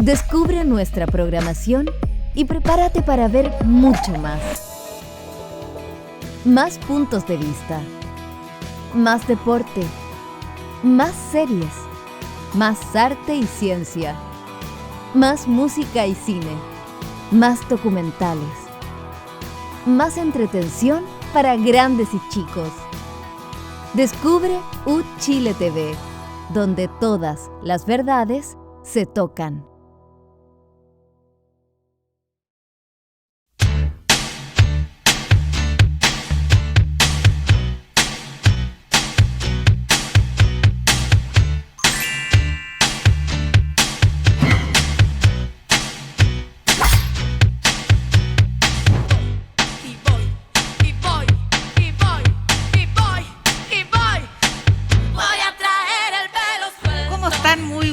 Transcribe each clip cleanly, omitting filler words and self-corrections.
Descubre nuestra programación y prepárate para ver mucho más. Más puntos de vista, más deporte, más series, más arte y ciencia, más música y cine, más documentales, más entretención para grandes y chicos. Descubre UChile TV, donde todas las verdades se tocan.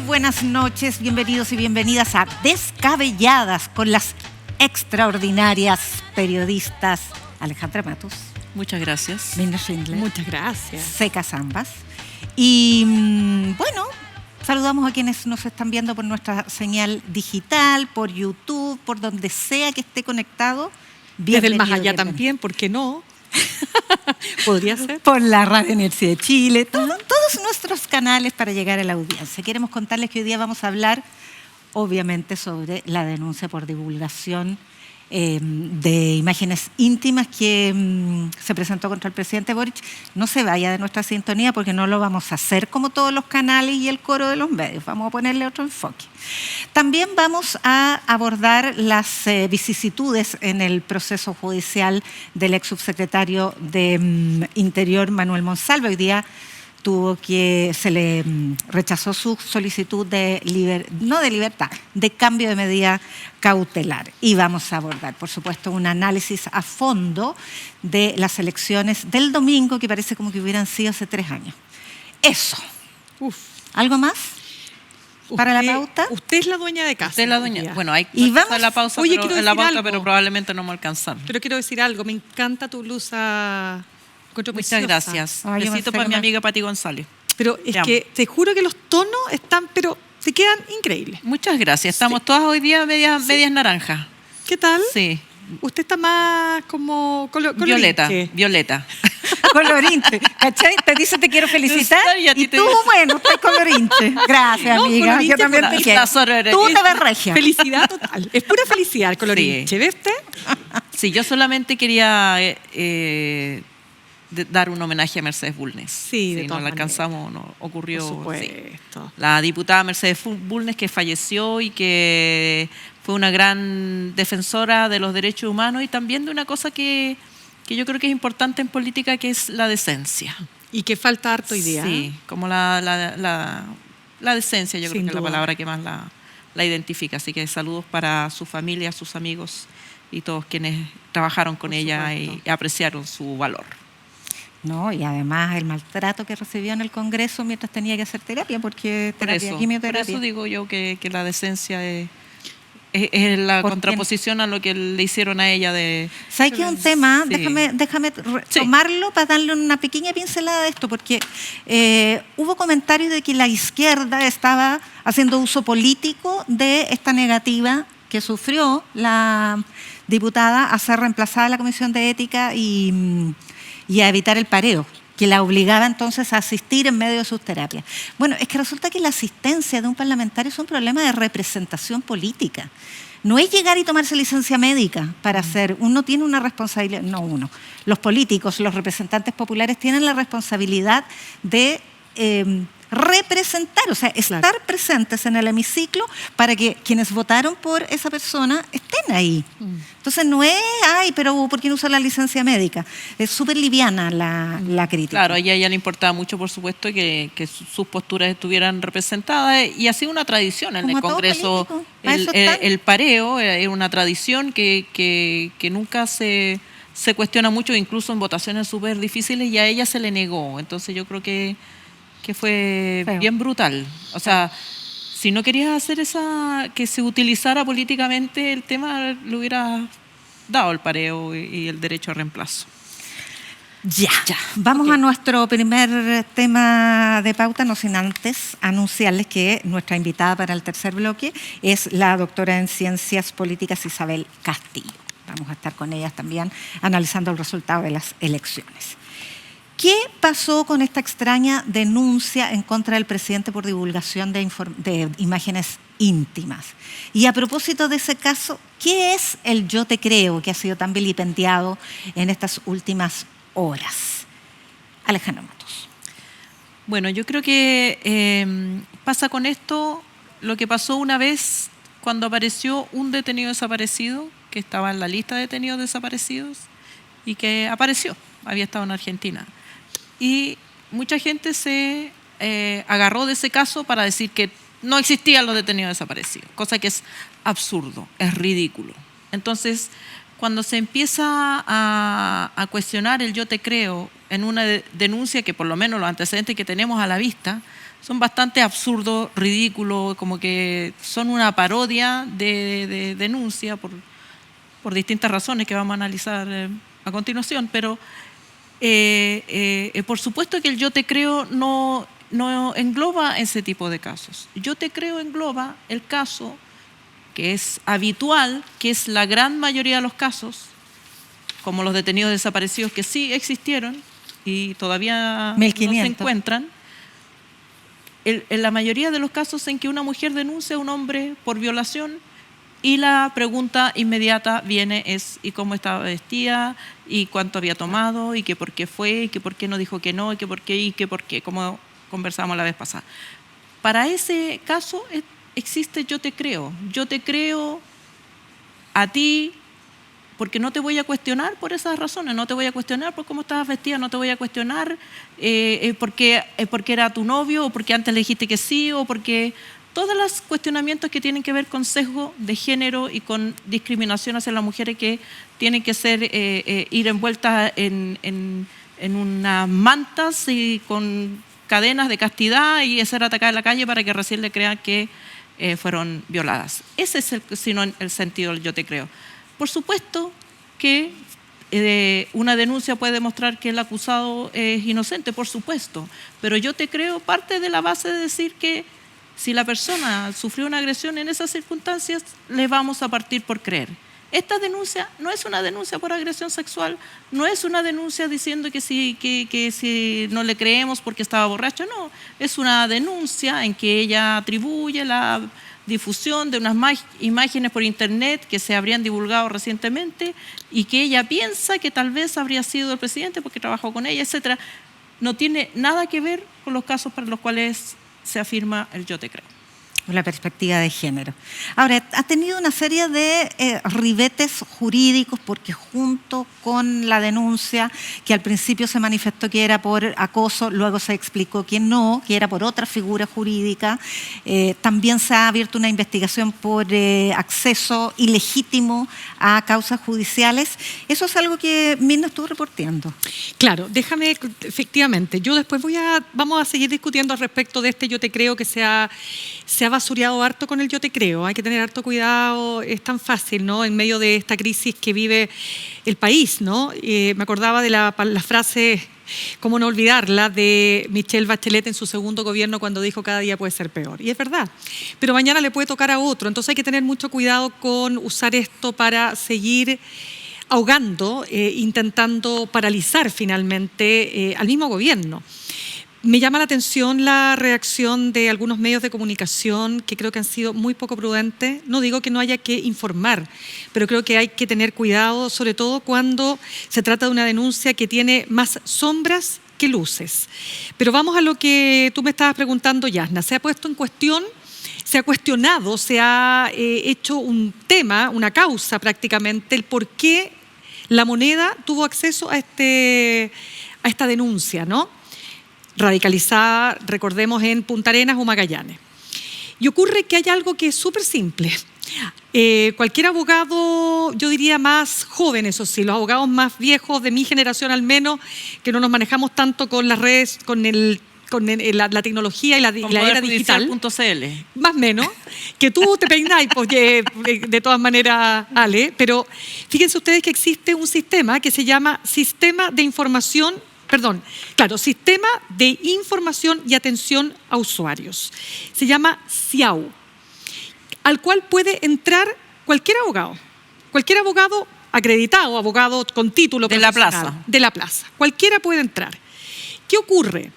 Buenas noches, bienvenidos y bienvenidas a Descabelladas con las extraordinarias periodistas Alejandra Matus. Muchas gracias. Mina Schindler. Muchas gracias. Seca Zambas. Y bueno, saludamos a quienes nos están viendo por nuestra señal digital, por YouTube, por donde sea que esté conectado. Desde el más allá también, ¿por qué no? Podría ser. Por la Radio Universidad de Chile, todos nuestros canales para llegar a la audiencia. Queremos contarles que hoy día vamos a hablar, obviamente, sobre la denuncia por divulgación de imágenes íntimas que se presentó contra el presidente Boric. No se vaya de nuestra sintonía porque no lo vamos a hacer como todos los canales y el coro de los medios. Vamos a ponerle otro enfoque. También vamos a abordar las vicisitudes en el proceso judicial del ex subsecretario de Interior, Manuel Monsalve. Hoy día se le rechazó su solicitud de cambio de medida cautelar. Y vamos a abordar, por supuesto, un análisis a fondo de las elecciones del domingo, que parece como que hubieran sido hace 3 años. Eso. ¿Algo más? ¿Para la pauta? Usted es la dueña de casa. Usted es la dueña. Bueno, hay que hacer la pausa, Oye, pero, en la pauta, pero probablemente no me alcanzaron. Pero quiero decir algo, me encanta tu blusa. Muchas gracias. Besito para mi amiga Pati González. Pero es que te juro que los tonos están, pero te quedan increíbles. Muchas gracias. Estamos todas hoy día medias naranjas. ¿Qué tal? Sí. Usted está más como Violeta. Colorinche. ¿Cachai? Te dice te quiero felicitar y tú, bueno, estás colorinche. Gracias, amiga. Yo también te quiero. Tú te ves regia. Felicidad total. Es pura felicidad el colorinche. Sí. ¿Ves usted? Sí, yo solamente quería dar un homenaje a Mercedes Bulnes. Sí, no la alcanzamos, no ocurrió. Por supuesto. Sí. La diputada Mercedes Bulnes, que falleció y que fue una gran defensora de los derechos humanos y también de una cosa que yo creo que es importante en política, que es la decencia. Y que falta harto hoy día. Sí, como la decencia, yo creo que es la palabra que más la identifica. Así que saludos para su familia, sus amigos y todos quienes trabajaron con ella y apreciaron su valor. No, y además el maltrato que recibió en el Congreso mientras tenía que hacer terapia, porque quimioterapia. Por eso digo yo que la decencia es la contraposición a lo que le hicieron a ella de... ¿Sabes qué es un tema? Sí. Déjame tomarlo para darle una pequeña pincelada de esto, porque hubo comentarios de que la izquierda estaba haciendo uso político de esta negativa que sufrió la diputada a ser reemplazada en la Comisión de Ética y a evitar el pareo, que la obligaba entonces a asistir en medio de sus terapias. Bueno, es que resulta que la asistencia de un parlamentario es un problema de representación política. No es llegar y tomarse licencia médica para hacer. Uno tiene una responsabilidad, los políticos, los representantes populares tienen la responsabilidad de representar, o sea, estar presentes en el hemiciclo para que quienes votaron por esa persona estén ahí. Entonces no es, pero ¿por qué no usa la licencia médica? Es súper liviana la crítica. Claro, a ella le importaba mucho, por supuesto, que sus posturas estuvieran representadas, y ha sido una tradición en el Congreso. El pareo es una tradición que nunca se cuestiona mucho, incluso en votaciones súper difíciles, y a ella se le negó. Entonces yo creo que fue bien brutal. O sea, si no querías hacer que se utilizara políticamente el tema, le hubiera dado el pareo y el derecho a reemplazo. Ya. Vamos a nuestro primer tema de pauta, no sin antes anunciarles que nuestra invitada para el tercer bloque es la doctora en Ciencias Políticas Isabel Castillo. Vamos a estar con ellas también analizando el resultado de las elecciones. ¿Qué pasó con esta extraña denuncia en contra del presidente por divulgación de imágenes íntimas? Y a propósito de ese caso, ¿qué es el yo te creo que ha sido tan vilipendiado en estas últimas horas? Alejandra Matos. Bueno, yo creo que pasa con esto lo que pasó una vez cuando apareció un detenido desaparecido, que estaba en la lista de detenidos desaparecidos y que apareció, había estado en Argentina. Y mucha gente se agarró de ese caso para decir que no existían los detenidos desaparecidos, cosa que es absurdo, es ridículo. Entonces, cuando se empieza a cuestionar el yo te creo en una denuncia que por lo menos los antecedentes que tenemos a la vista son bastante absurdos, ridículos, como que son una parodia de denuncia por distintas razones que vamos a analizar a continuación, pero por supuesto que el yo te creo no engloba ese tipo de casos. Yo te creo engloba el caso que es habitual, que es la gran mayoría de los casos, como los detenidos desaparecidos que sí existieron y todavía 1500. no se encuentran, en la mayoría de los casos en que una mujer denuncia a un hombre por violación y la pregunta inmediata viene es ¿y cómo estaba vestida? ¿Y cuánto había tomado? ¿Y que por qué fue? ¿Y que por qué no dijo que no? ¿Y que por qué? ¿Y que por qué? Como conversamos la vez pasada. Para ese caso existe yo te creo. Yo te creo a ti porque no te voy a cuestionar por esas razones. No te voy a cuestionar por cómo estabas vestida. No te voy a cuestionar porque era tu novio o porque antes le dijiste que sí o porque... Todos los cuestionamientos que tienen que ver con sesgo de género y con discriminación hacia las mujeres que tienen que ser ir envueltas en unas mantas y con cadenas de castidad y ser atacadas en la calle para que recién le crean que fueron violadas. Ese es el sentido del yo te creo. Por supuesto que una denuncia puede demostrar que el acusado es inocente, por supuesto, pero yo te creo parte de la base de decir que si la persona sufrió una agresión en esas circunstancias, le vamos a partir por creer. Esta denuncia no es una denuncia por agresión sexual, no es una denuncia diciendo que si no le creemos porque estaba borracha, no. Es una denuncia en que ella atribuye la difusión de unas imágenes por internet que se habrían divulgado recientemente y que ella piensa que tal vez habría sido el presidente porque trabajó con ella, etc. No tiene nada que ver con los casos para los cuales se afirma el yo te creo. La perspectiva de género. Ahora, ha tenido una serie de ribetes jurídicos porque junto con la denuncia, que al principio se manifestó que era por acoso, luego se explicó que no, que era por otra figura jurídica, también se ha abierto una investigación por acceso ilegítimo a causas judiciales. Eso es algo que Mirna estuvo reporteando. Claro, déjame, efectivamente, yo después vamos a seguir discutiendo al respecto de este yo te creo que se ha basureado harto con el yo te creo. Hay que tener harto cuidado, es tan fácil, ¿no? En medio de esta crisis que vive el país, ¿no? Me acordaba de la frase, cómo no olvidarla, de Michelle Bachelet en su segundo gobierno cuando dijo cada día puede ser peor. Y es verdad, pero mañana le puede tocar a otro. Entonces hay que tener mucho cuidado con usar esto para seguir ahogando, intentando paralizar finalmente al mismo gobierno. Me llama la atención la reacción de algunos medios de comunicación que creo que han sido muy poco prudentes. No digo que no haya que informar, pero creo que hay que tener cuidado, sobre todo cuando se trata de una denuncia que tiene más sombras que luces. Pero vamos a lo que tú me estabas preguntando, Yasna. Se ha puesto en cuestión, se ha cuestionado, se ha hecho un tema, una causa prácticamente, el por qué La Moneda tuvo acceso a esta denuncia, ¿no? Radicalizada, recordemos, en Punta Arenas o Magallanes. Y ocurre que hay algo que es súper simple. Cualquier abogado, yo diría más joven, eso sí, los abogados más viejos de mi generación al menos, que no nos manejamos tanto con las redes, con el con la tecnología y la era digital. .cl. Más o menos, que tú te peináis, pues, de todas maneras, Ale, pero fíjense ustedes que existe un sistema que se llama Sistema de Información y Atención a Usuarios. Se llama SIAU, al cual puede entrar cualquier abogado acreditado, abogado con título de la plaza. Cualquiera puede entrar. ¿Qué ocurre?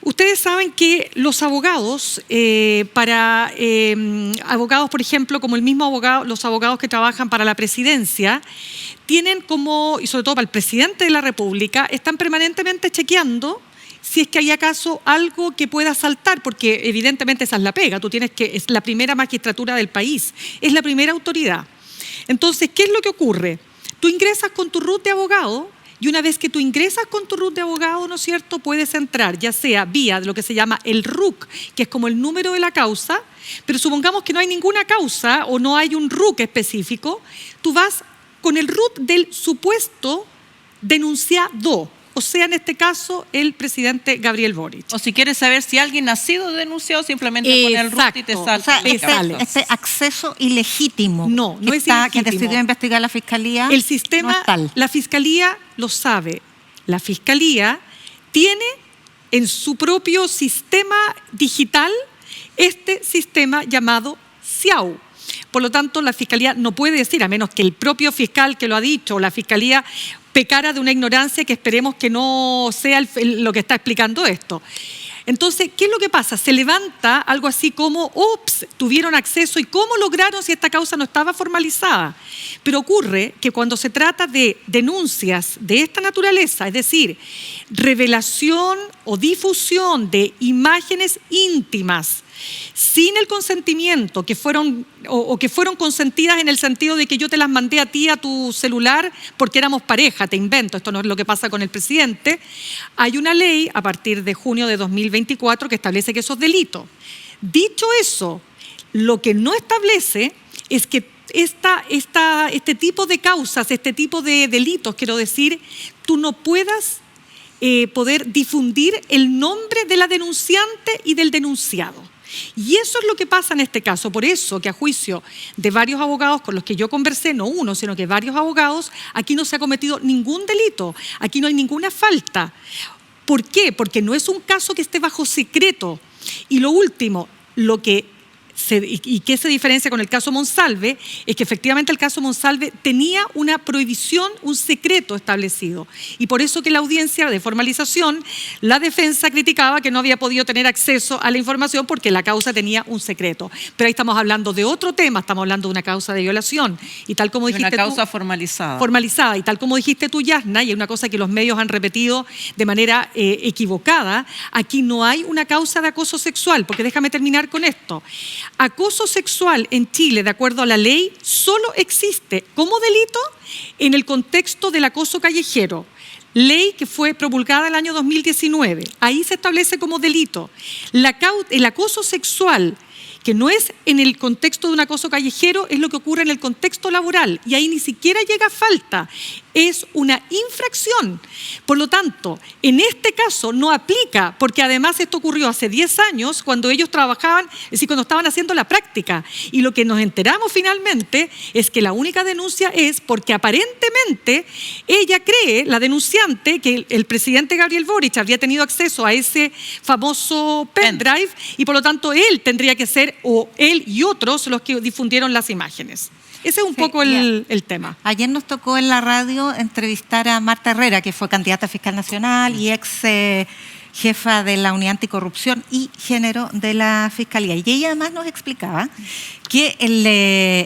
Ustedes saben que los abogados, abogados, por ejemplo, como el mismo abogado, los abogados que trabajan para la presidencia, tienen como, y sobre todo para el presidente de la República, están permanentemente chequeando si es que hay acaso algo que pueda saltar, porque evidentemente esa es la pega, es la primera magistratura del país, es la primera autoridad. Entonces, ¿qué es lo que ocurre? Tú ingresas con tu RUT de abogado, y una vez que tú ingresas con tu RUT de abogado, ¿no es cierto?, puedes entrar, ya sea vía de lo que se llama el RUC, que es como el número de la causa, pero supongamos que no hay ninguna causa o no hay un RUC específico, tú vas con el RUT del supuesto denunciado, o sea, en este caso, el presidente Gabriel Boric. O si quieres saber si alguien ha sido denunciado, simplemente pone el RUT y te salta. O sea, este acceso ilegítimo no es ilegítimo. Que decidió investigar la Fiscalía. El sistema, no es tal. La Fiscalía lo sabe. La Fiscalía tiene en su propio sistema digital este sistema llamado SIAU. Por lo tanto, la Fiscalía no puede decir, a menos que el propio fiscal que lo ha dicho, o la Fiscalía pecara de una ignorancia que esperemos que no sea lo que está explicando esto. Entonces, ¿qué es lo que pasa? Se levanta algo así como, tuvieron acceso, ¿y cómo lograron si esta causa no estaba formalizada? Pero ocurre que cuando se trata de denuncias de esta naturaleza, es decir, revelación o difusión de imágenes íntimas, sin el consentimiento, que fueron consentidas en el sentido de que yo te las mandé a ti a tu celular porque éramos pareja, te invento, esto no es lo que pasa con el presidente, hay una ley a partir de junio de 2024 que establece que eso es delito. Dicho eso, lo que no establece es que este tipo de causas, este tipo de delitos, quiero decir, tú no puedas poder difundir el nombre de la denunciante y del denunciado. Y eso es lo que pasa en este caso. Por eso que a juicio de varios abogados con los que yo conversé, no uno, sino que varios abogados, aquí no se ha cometido ningún delito, aquí no hay ninguna falta. ¿Por qué? Porque no es un caso que esté bajo secreto. Y lo último, y qué se diferencia con el caso Monsalve, es que efectivamente el caso Monsalve tenía una prohibición, un secreto establecido. Y por eso que la audiencia de formalización, la defensa criticaba que no había podido tener acceso a la información porque la causa tenía un secreto. Pero ahí estamos hablando de otro tema, estamos hablando de una causa de violación. Y tal como dijiste una causa formalizada. Formalizada. Y tal como dijiste tú, Yasna, y es una cosa que los medios han repetido de manera equivocada, aquí no hay una causa de acoso sexual, porque déjame terminar con esto. Acoso sexual en Chile, de acuerdo a la ley, solo existe como delito en el contexto del acoso callejero. Ley que fue promulgada el año 2019. Ahí se establece como delito. El acoso sexual, que no es en el contexto de un acoso callejero, es lo que ocurre en el contexto laboral. Y ahí ni siquiera llega a falta. Es una infracción. Por lo tanto, en este caso no aplica, porque además esto ocurrió hace 10 años, cuando ellos trabajaban, es decir, cuando estaban haciendo la práctica. Y lo que nos enteramos finalmente es que la única denuncia es porque aparentemente ella cree, la denunciante, que el presidente Gabriel Boric habría tenido acceso a ese famoso pendrive y por lo tanto él tendría que ser, o él y otros, los que difundieron las imágenes. Ese es un poco el tema. Ayer nos tocó en la radio entrevistar a Marta Herrera, que fue candidata a fiscal nacional y ex jefa de la Unidad Anticorrupción y Género de la Fiscalía. Y ella además nos explicaba que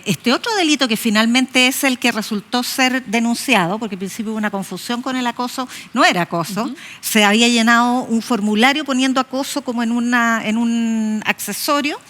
este otro delito que finalmente es el que resultó ser denunciado, porque al principio hubo una confusión con el acoso, no era acoso, se había llenado un formulario poniendo acoso como en un accesorio.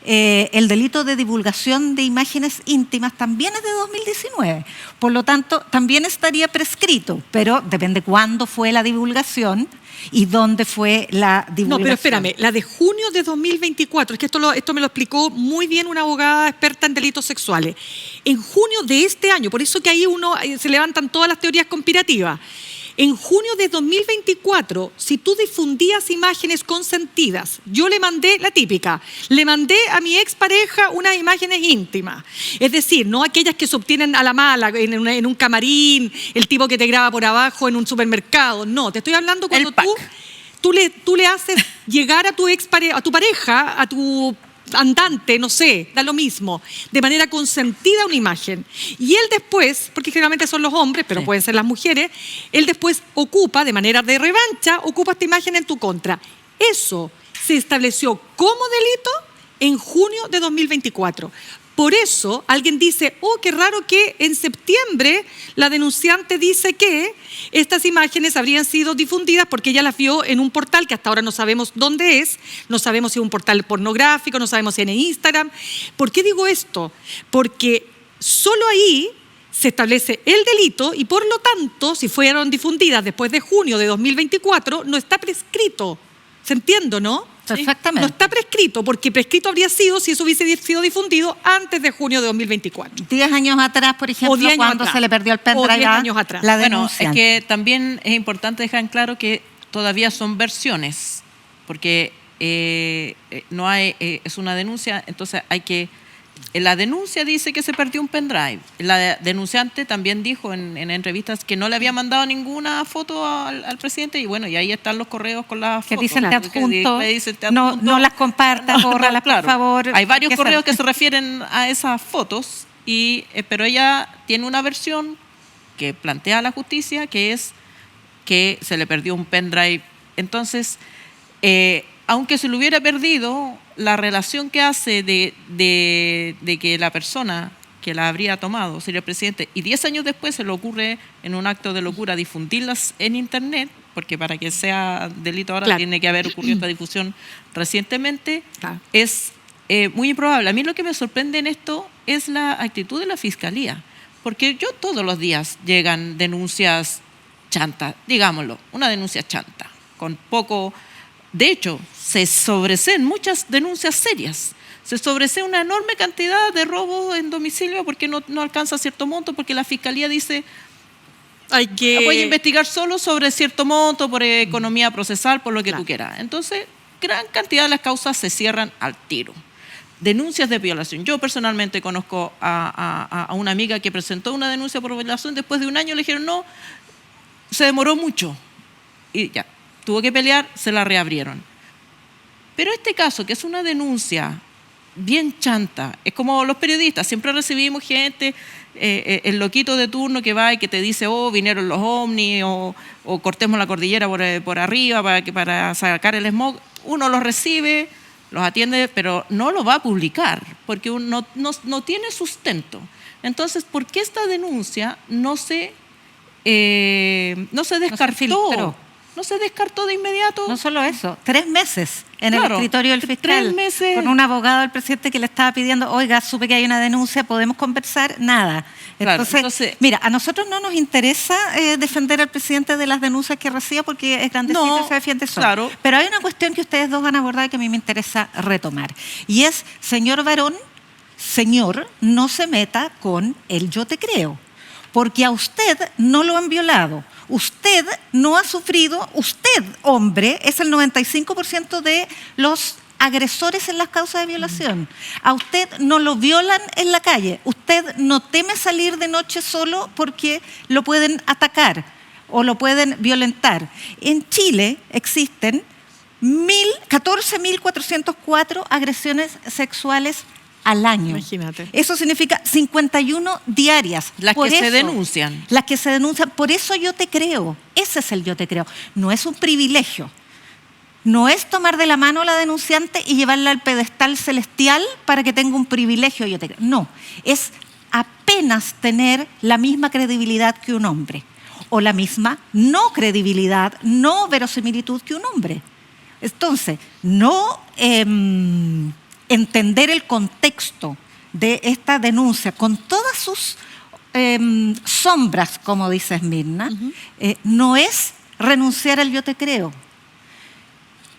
El delito de divulgación de imágenes íntimas también es de 2019, por lo tanto también estaría prescrito, pero depende cuándo fue la divulgación y dónde fue la divulgación. No, pero espérame, la de junio de 2024, es que esto me lo explicó muy bien una abogada experta en delitos sexuales. En junio de este año, por eso que ahí se levantan todas las teorías conspirativas. En junio de 2024, si tú difundías imágenes consentidas, yo le mandé la típica, le mandé a mi expareja unas imágenes íntimas. Es decir, no aquellas que se obtienen a la mala, en un camarín, el tipo que te graba por abajo en un supermercado. No, te estoy hablando cuando tú le haces llegar a tu expareja, a tu pareja, a tu andante, no sé, da lo mismo, de manera consentida una imagen. Y él después, porque generalmente son los hombres, pero pueden ser las mujeres, él después ocupa, de manera de revancha, ocupa esta imagen en tu contra. Eso se estableció como delito en junio de 2024. Por eso alguien dice, qué raro que en septiembre la denunciante dice que estas imágenes habrían sido difundidas porque ella las vio en un portal que hasta ahora no sabemos dónde es, no sabemos si es un portal pornográfico, no sabemos si es en Instagram. ¿Por qué digo esto? Porque solo ahí se establece el delito y por lo tanto, si fueron difundidas después de junio de 2024, no está prescrito. ¿Se entiende, no? Perfectamente. No está prescrito, porque prescrito habría sido si eso hubiese sido difundido antes de junio de 2024. 10 años atrás, por ejemplo, cuando se le perdió el pendrive. O 10 años atrás. La bueno, denuncia. es que también es importante dejar en claro que todavía son versiones, porque no hay, es una denuncia, entonces hay que... La denuncia dice que se perdió un pendrive. La denunciante también dijo en entrevistas que no le había mandado ninguna foto al presidente y bueno, y ahí están los correos con las que fotos. dicen te adjunto, no, no las compartas, bórralas, claro. por favor. Hay varios correos que se refieren a esas fotos, pero ella tiene una versión que plantea la justicia, que es que se le perdió un pendrive. Entonces, aunque se lo hubiera perdido, la relación que hace de que la persona que la habría tomado sería el presidente y 10 años después se le ocurre en un acto de locura difundirlas en internet, porque para que sea delito ahora tiene que haber ocurrido esta difusión recientemente, es muy improbable. A mí lo que me sorprende en esto es la actitud de la Fiscalía, porque yo todos los días llegan denuncias chantas, digámoslo, una denuncia chanta, con poco... De hecho, se sobreseen muchas denuncias serias. Se sobresee una enorme cantidad de robos en domicilio porque no alcanza cierto monto, porque la Fiscalía dice voy a investigar solo sobre cierto monto, por economía procesal, por lo que tú quieras. Entonces, gran cantidad de las causas se cierran al tiro. Denuncias de violación. Yo personalmente conozco a una amiga que presentó una denuncia por violación, después de un año le dijeron no, se demoró mucho. Y ya. Tuvo que pelear, se la reabrieron. Pero este caso, que es una denuncia bien chanta, es como los periodistas, siempre recibimos gente, el loquito de turno que va y que te dice, vinieron los ovnis, o cortemos la cordillera por arriba para sacar el smog. Uno los recibe, los atiende, pero no lo va a publicar, porque uno no tiene sustento. Entonces, ¿por qué esta denuncia no se descartó? No se descartó de inmediato. No solo eso, 3 meses en el escritorio del fiscal. 3 meses. Con un abogado del presidente que le estaba pidiendo, oiga, supe que hay una denuncia, ¿podemos conversar? Nada. Entonces, mira, a nosotros no nos interesa defender al presidente de las denuncias que reciba porque es grandecito y se defiende solo. Claro. Pero hay una cuestión que ustedes dos van a abordar que a mí me interesa retomar. Y es, señor Barón, no se meta con el yo te creo. Porque a usted no lo han violado. Usted no ha sufrido, usted, hombre, es el 95% de los agresores en las causas de violación. A usted no lo violan en la calle. Usted no teme salir de noche solo porque lo pueden atacar o lo pueden violentar. En Chile existen 14.404 agresiones sexuales al año. Imagínate. Eso significa 51 diarias. Las que se denuncian. Las que se denuncian. Por eso yo te creo. Ese es el yo te creo. No es un privilegio. No es tomar de la mano a la denunciante y llevarla al pedestal celestial para que tenga un privilegio yo te creo. No. Es apenas tener la misma credibilidad que un hombre. O la misma no credibilidad, no verosimilitud que un hombre. Entonces, no... entender el contexto de esta denuncia con todas sus sombras, como dice Esmirna, no es renunciar al yo te creo.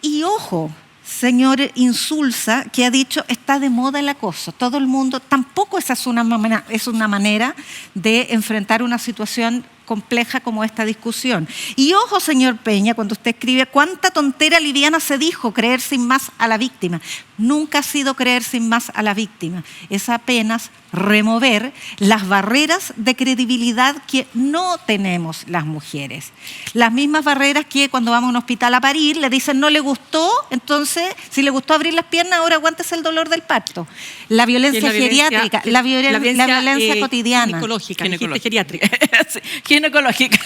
Y ojo, señor Insulza, que ha dicho está de moda el acoso. Todo el mundo, tampoco esa es una manera de enfrentar una situación compleja como esta discusión. Y ojo, señor Peña, cuando usted escribe, ¿cuánta tontera liviana se dijo creer sin más a la víctima? Nunca ha sido creer sin más a la víctima. Es apenas remover las barreras de credibilidad que no tenemos las mujeres. Las mismas barreras que cuando vamos a un hospital a parir le dicen no le gustó, entonces si le gustó abrir las piernas, ahora aguántese el dolor del parto. La violencia geriátrica, la violencia cotidiana. Geriátrica. Ginecológica.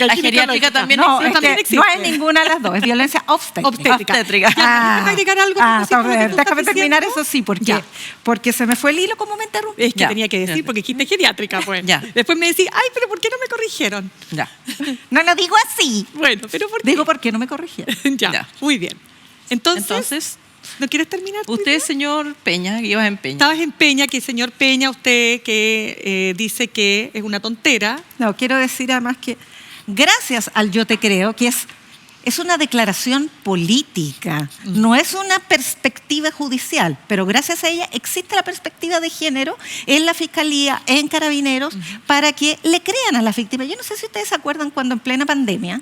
La geriátrica también existe. No es ninguna de las dos, es violencia obstétrica. agregar algo? Déjame terminar eso sí, porque se me fue el hilo como me interrumpí. Es que tenía que decir, porque dijiste geriátrica, pues. Después me decís, ay, pero ¿por qué no me corrigieron? No lo digo así. Bueno, pero ¿por qué? Digo, ¿por qué no me corrigieron? Muy bien. Entonces, ¿no quieres terminar? Usted, señor Peña, ibas en Peña. Estabas en Peña, que señor Peña, usted que dice que es una tontera. No, quiero decir además que gracias al yo te creo, que es una declaración política, no es una perspectiva judicial, pero gracias a ella existe la perspectiva de género en la Fiscalía, en Carabineros, para que le crean a las víctimas. Yo no sé si ustedes se acuerdan cuando en plena pandemia,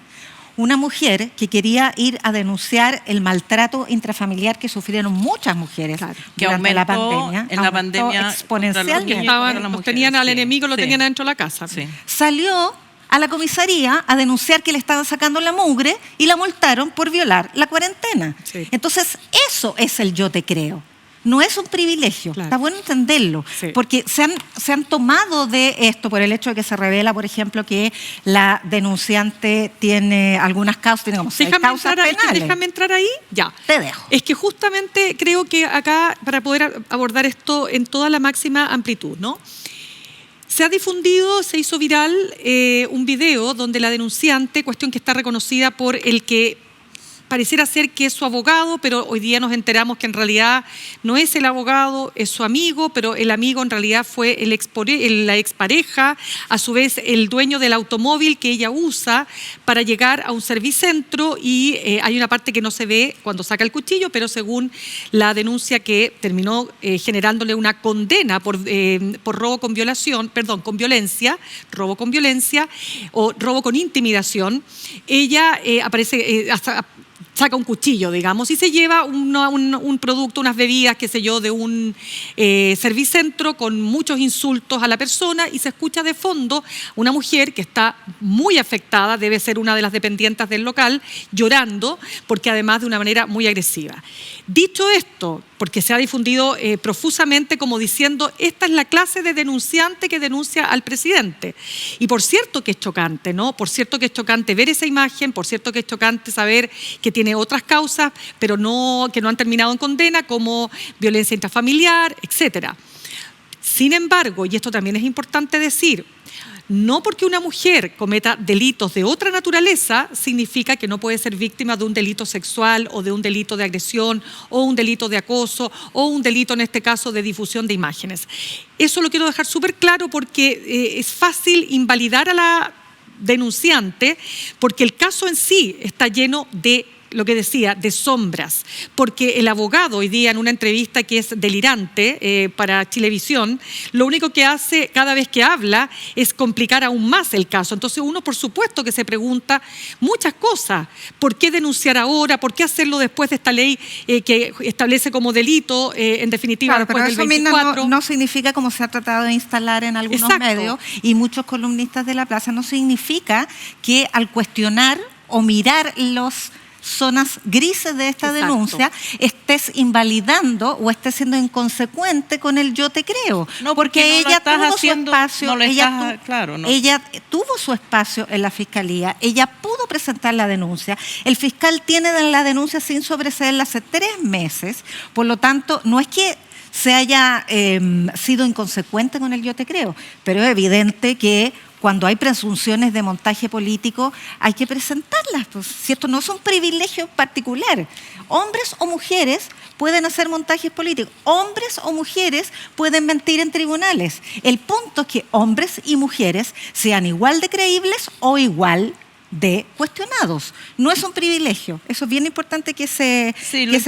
una mujer que quería ir a denunciar el maltrato intrafamiliar que sufrieron muchas mujeres que aumentó la pandemia, en la pandemia exponencialmente. Los tenían al enemigo, lo tenían adentro de la casa. Sí. Salió a la comisaría a denunciar que le estaban sacando la mugre y la multaron por violar la cuarentena. Sí. Entonces, eso es el yo te creo. No es un privilegio, está bueno entenderlo, porque se han tomado de esto por el hecho de que se revela, por ejemplo, que la denunciante tiene algunas causas, tiene como 6 causas penales. Déjame entrar ahí, ya. Te dejo. Es que justamente creo que acá, para poder abordar esto en toda la máxima amplitud, ¿no? Se ha difundido, se hizo viral un video donde la denunciante, cuestión que está reconocida por el que pareciera ser que es su abogado, pero hoy día nos enteramos que en realidad no es el abogado, es su amigo, pero el amigo en realidad fue la expareja, a su vez el dueño del automóvil que ella usa para llegar a un servicentro, y hay una parte que no se ve cuando saca el cuchillo, pero según la denuncia que terminó generándole una condena por robo con violación, perdón, con violencia, robo con violencia o robo con intimidación, ella aparece saca un cuchillo, digamos, y se lleva un producto, unas bebidas, qué sé yo, de un servicentro con muchos insultos a la persona, y se escucha de fondo una mujer que está muy afectada, debe ser una de las dependientes del local, llorando, porque además de una manera muy agresiva. Dicho esto, porque se ha difundido profusamente como diciendo, esta es la clase de denunciante que denuncia al presidente. Y por cierto que es chocante, ¿no? Por cierto que es chocante ver esa imagen, por cierto que es chocante saber que tiene otras causas, pero que no han terminado en condena, como violencia intrafamiliar, etcétera. Sin embargo, y esto también es importante decir, no porque una mujer cometa delitos de otra naturaleza significa que no puede ser víctima de un delito sexual o de un delito de agresión o un delito de acoso o un delito, en este caso, de difusión de imágenes. Eso lo quiero dejar súper claro, porque es fácil invalidar a la denunciante, porque el caso en sí está lleno de lo que decía, de sombras, porque el abogado hoy día en una entrevista que es delirante para Chilevisión, lo único que hace cada vez que habla es complicar aún más el caso. Entonces uno por supuesto que se pregunta muchas cosas, ¿por qué denunciar ahora? ¿Por qué hacerlo después de esta ley que establece como delito, en definitiva, claro, después pero del 24? No significa, como se ha tratado de instalar en algunos medios y muchos columnistas de la plaza, no significa que al cuestionar o mirar los zonas grises de esta denuncia estés invalidando o estés siendo inconsecuente con el yo te creo. No, porque ella tuvo su espacio, ella tuvo su espacio en la Fiscalía, ella pudo presentar la denuncia, el fiscal tiene la denuncia sin sobreseerla hace 3 meses, por lo tanto no es que se haya sido inconsecuente con el yo te creo, pero es evidente que cuando hay presunciones de montaje político, hay que presentarlas. Pues, si esto no es un privilegio particular, hombres o mujeres pueden hacer montajes políticos, hombres o mujeres pueden mentir en tribunales. El punto es que hombres y mujeres sean igual de creíbles o igual de cuestionados. No es un privilegio. Eso es bien importante que se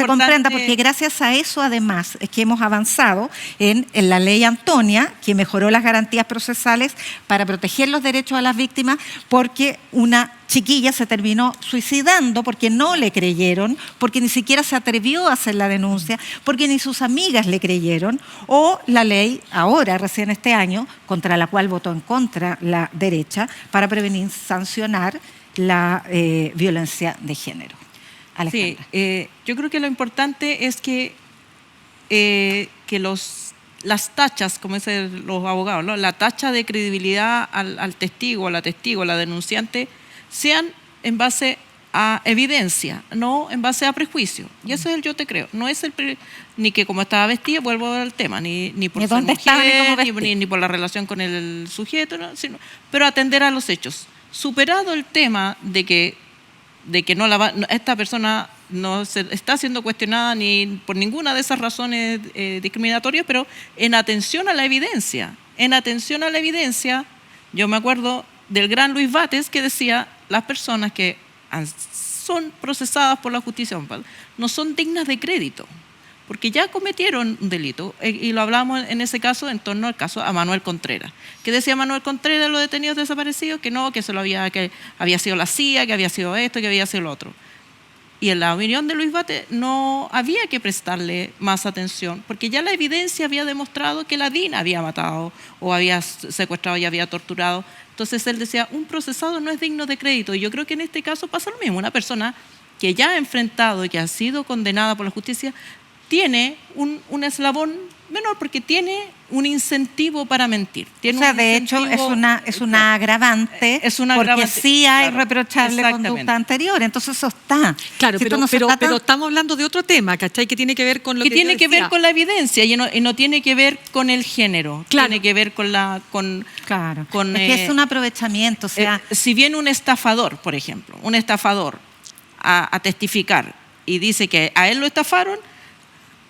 comprenda, porque gracias a eso, además, es que hemos avanzado en la ley Antonia, que mejoró las garantías procesales para proteger los derechos a las víctimas, porque una chiquilla se terminó suicidando porque no le creyeron, porque ni siquiera se atrevió a hacer la denuncia, porque ni sus amigas le creyeron, o la ley ahora, recién este año, contra la cual votó en contra la derecha, para prevenir, sancionar la violencia de género. Alejandra. Sí, yo creo que lo importante es que las tachas, como dicen los abogados, ¿no? La tacha de credibilidad al testigo, a la denunciante, sean en base a evidencia, no en base a prejuicio. Y eso es el yo te creo. No es ni que como estaba vestida, vuelvo al tema, ni por ser mujer, ni por la relación con el sujeto, ¿no? Pero atender a los hechos. Superado el tema de que esta persona no se está siendo cuestionada ni por ninguna de esas razones discriminatorias, pero en atención a la evidencia. En atención a la evidencia, yo me acuerdo del gran Luis Bates, que decía: las personas que son procesadas por la justicia no son dignas de crédito, porque ya cometieron un delito. Y lo hablamos en ese caso, en torno al caso a Manuel Contreras. ¿Qué decía Manuel Contreras de los detenidos desaparecidos? Que no, que había sido la CIA, que había sido esto, que había sido lo otro. Y en la opinión de Luis Bates no había que prestarle más atención, porque ya la evidencia había demostrado que la DIN había matado o había secuestrado y había torturado. Entonces él decía, un procesado no es digno de crédito. Y yo creo que en este caso pasa lo mismo. Una persona que ya ha enfrentado y que ha sido condenada por la justicia tiene un eslabón menor, porque tiene un incentivo para mentir. De hecho, es una agravante, porque sí hay reprochable conducta anterior. Entonces eso está. Claro, pero estamos hablando de otro tema, ¿cachai? Que tiene que ver con lo que tiene que ver con la evidencia y no tiene que ver con el género. Claro. Tiene que ver con es que es un aprovechamiento. O sea, si viene un estafador, por ejemplo, a testificar y dice que a él lo estafaron,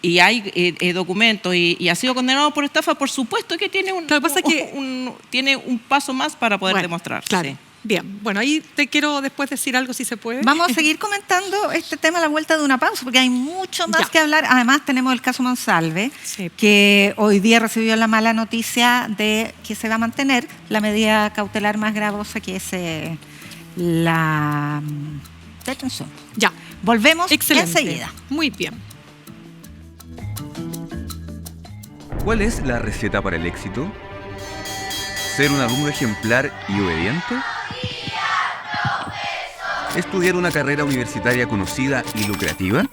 y hay documentos y ha sido condenado por estafa, por supuesto que tiene tiene un paso más para poder demostrar. Claro. Sí. Bien, bueno, ahí te quiero después decir algo, si se puede. Vamos a seguir comentando este tema a la vuelta de una pausa, porque hay mucho más que hablar. Además, tenemos el caso Monsalve, que hoy día recibió la mala noticia de que se va a mantener la medida cautelar más gravosa, que es la detención. Ya. Volvemos Excelente. enseguida. Muy bien. ¿Cuál es la receta para el éxito? ¿Ser un alumno ejemplar y obediente? ¿Estudiar una carrera universitaria conocida y lucrativa?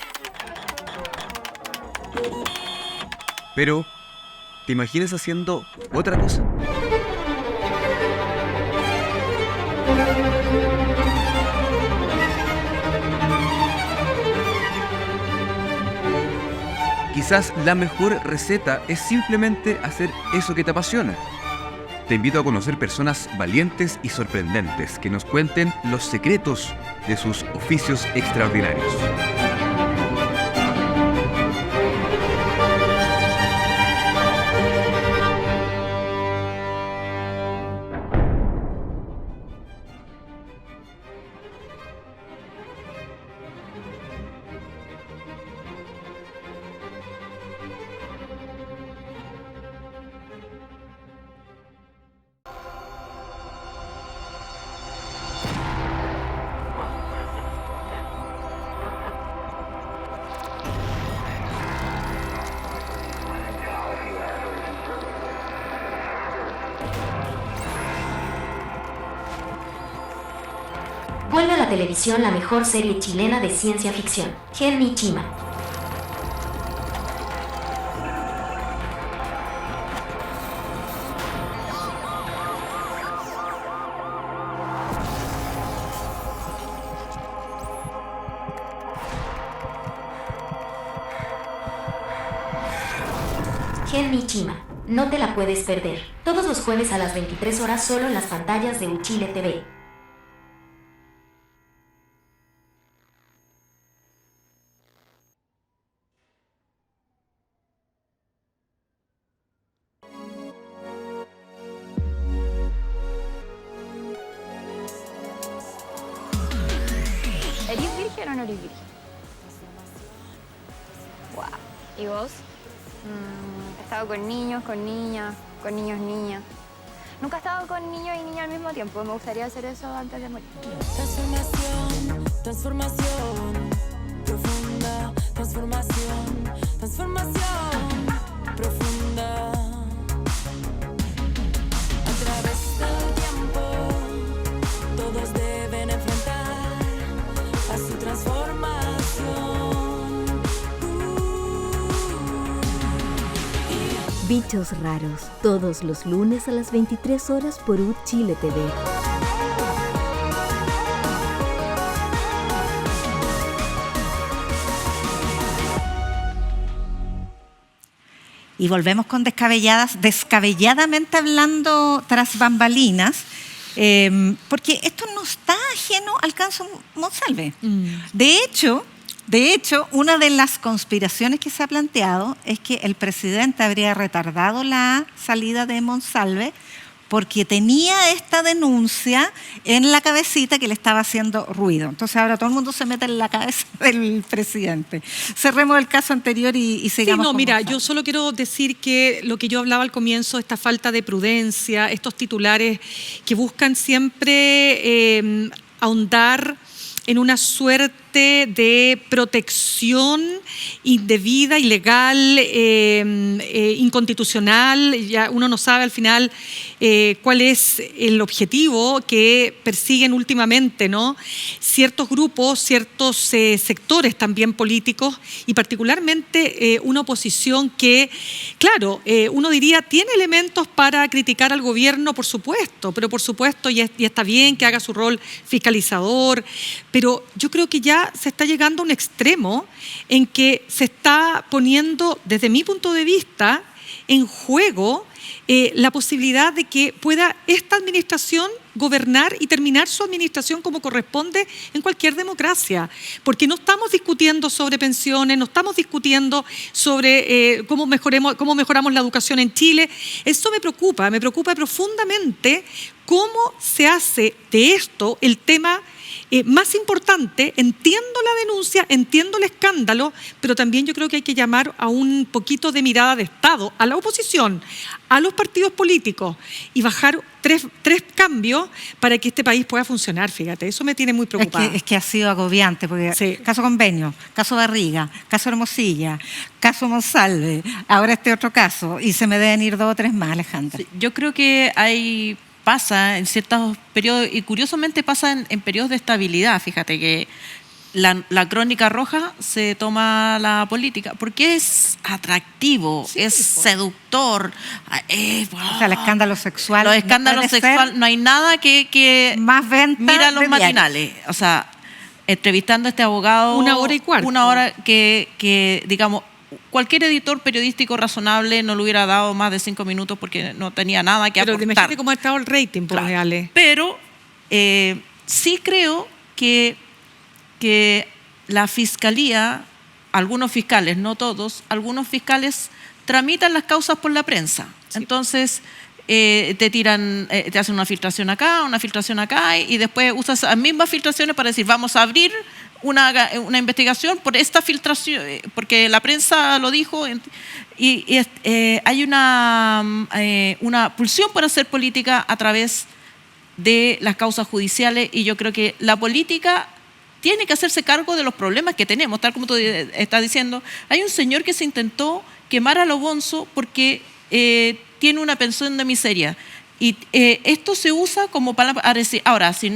Pero, ¿te imaginas haciendo otra cosa? Quizás la mejor receta es simplemente hacer eso que te apasiona. Te invito a conocer personas valientes y sorprendentes que nos cuenten los secretos de sus oficios extraordinarios. Vuelve a la televisión la mejor serie chilena de ciencia ficción, Gen Ichima. Gen Ichima, no te la puedes perder. Todos los jueves a las 23 horas solo en las pantallas de Uchile TV. pero en Oribiri. Wow. ¿Y vos? He estado con niños, con niñas, con niños, niñas. Nunca he estado con niños y niñas al mismo tiempo. Me gustaría hacer eso antes de morir. Transformación, transformación profunda, transformación, transformación profunda. A través del tiempo, todos deben enfrentar a su transformación. Bichos Raros, todos los lunes a las 23 horas por Chile TV. Y volvemos con descabelladamente hablando tras bambalinas, porque esto no está ajeno al caso Monsalve. De hecho, una de las conspiraciones que se ha planteado es que el presidente habría retardado la salida de Monsalve porque tenía esta denuncia en la cabecita que le estaba haciendo ruido. Entonces ahora todo el mundo se mete en la cabeza del presidente. Cerremos el caso anterior y sigamos. Sí, no, mira, Monsalve. yo solo quiero decir que lo que yo hablaba al comienzo, esta falta de prudencia, estos titulares que buscan siempre ahondar en una suerte de protección indebida, ilegal, inconstitucional. Ya uno no sabe al final cuál es el objetivo que persiguen últimamente, ¿no? Ciertos grupos, ciertos sectores también políticos y particularmente una oposición que, claro, uno diría tiene elementos para criticar al gobierno, por supuesto, y está bien que haga su rol fiscalizador, pero yo creo que ya se está llegando a un extremo en que se está poniendo, desde mi punto de vista, en juego la posibilidad de que pueda esta administración gobernar y terminar su administración como corresponde en cualquier democracia, porque no estamos discutiendo sobre pensiones, no estamos discutiendo sobre cómo mejoramos la educación en Chile. Eso me preocupa profundamente cómo se hace de esto el tema más importante. Entiendo la denuncia, entiendo el escándalo, pero también yo creo que hay que llamar a un poquito de mirada de Estado, a la oposición, a los partidos políticos y bajar tres cambios para que este país pueda funcionar, fíjate, eso me tiene muy preocupada. Es que ha sido agobiante, porque Sí. caso Convenio, caso Barriga, caso Hermosilla, caso Monsalve, ahora este otro caso, y se me deben ir 2 o 3 más, Alejandra. Sí, yo creo que pasa en ciertos periodos, y curiosamente pasa en periodos de estabilidad. Fíjate que la crónica roja se toma la política porque es atractivo, es seductor. O sea, el escándalo sexual. Los escándalos sexuales, no hay nada que más venta mira los de diario. matinales. O sea, entrevistando a este abogado. 1 hora y cuarto. 1 hora que digamos, cualquier editor periodístico razonable no le hubiera dado más de 5 minutos porque no tenía nada que Pero aportar. imagínate cómo ha estado el rating, por Claro. Ale. Pero sí creo que la fiscalía, algunos fiscales, no todos, algunos fiscales tramitan las causas por la prensa. Sí. Entonces te hacen una filtración acá y después usas las mismas filtraciones para decir vamos a abrir una investigación por esta filtración, porque la prensa lo dijo, y hay una pulsión por hacer política a través de las causas judiciales, y yo creo que la política tiene que hacerse cargo de los problemas que tenemos, tal como tú estás diciendo. Hay un señor que se intentó quemar a lo bonzo porque tiene una pensión de miseria. Y esto se usa como para decir, ahora, si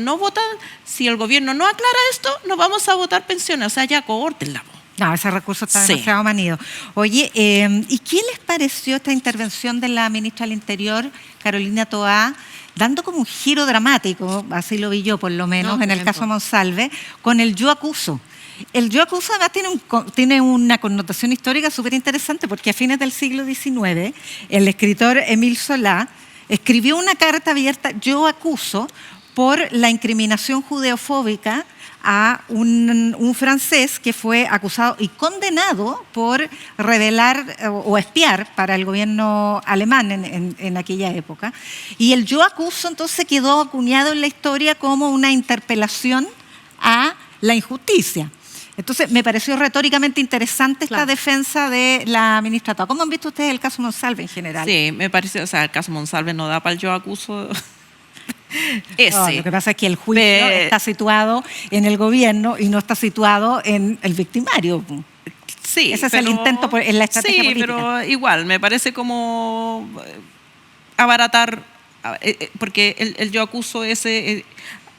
el gobierno no aclara esto, no vamos a votar pensiones. O sea, ya córtenla. No, ese recurso está demasiado manido. Oye, ¿y qué les pareció esta intervención de la ministra del Interior, Carolina Toá, dando como un giro dramático, así lo vi yo por lo menos, en el caso Monsalve, con el yo acuso? El yo acuso además tiene una connotación histórica súper interesante, porque a fines del siglo XIX, el escritor Émile Zola escribió una carta abierta, yo acuso, por la incriminación judeofóbica a un francés que fue acusado y condenado por revelar o espiar para el gobierno alemán en aquella época. Y el yo acuso entonces quedó acuñado en la historia como una interpelación a la injusticia. Entonces, me pareció retóricamente interesante esta Claro. defensa de la ministra Toa. ¿Cómo han visto ustedes el caso Monsalve en general? Sí, me parece, o sea, el caso Monsalve no da para el yo acuso. No, lo que pasa es que el juicio está situado en el gobierno y no está situado en el victimario. Sí, Ese es el intento en la estrategia sí, política. pero igual, me parece como abaratar, porque el yo acuso ese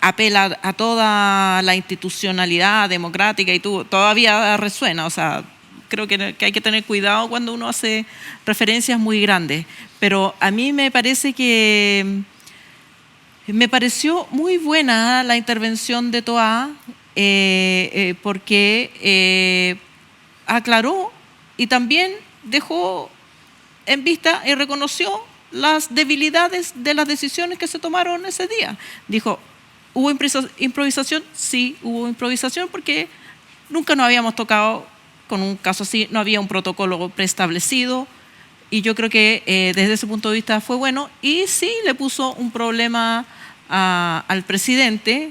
apela a toda la institucionalidad democrática y todavía resuena, o sea, creo que hay que tener cuidado cuando uno hace referencias muy grandes, pero a mí me parece que me pareció muy buena la intervención de Toa porque aclaró y también dejó en vista y reconoció las debilidades de las decisiones que se tomaron ese día. Dijo, ¿hubo improvisación? Sí, hubo improvisación porque nunca nos habíamos tocado con un caso así, no había un protocolo preestablecido y yo creo que desde ese punto de vista fue bueno y sí le puso un problema al presidente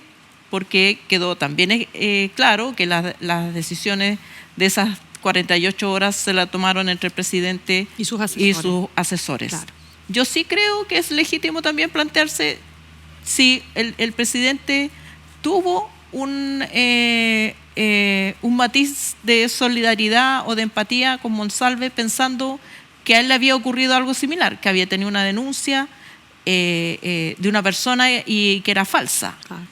porque quedó también claro que las decisiones de esas 48 horas se la tomaron entre el presidente Y sus asesores. Claro. Yo sí creo que es legítimo también plantearse si el presidente tuvo un matiz de solidaridad o de empatía con Monsalve pensando que a él le había ocurrido algo similar, que había tenido una denuncia de una persona y que era falsa. Claro.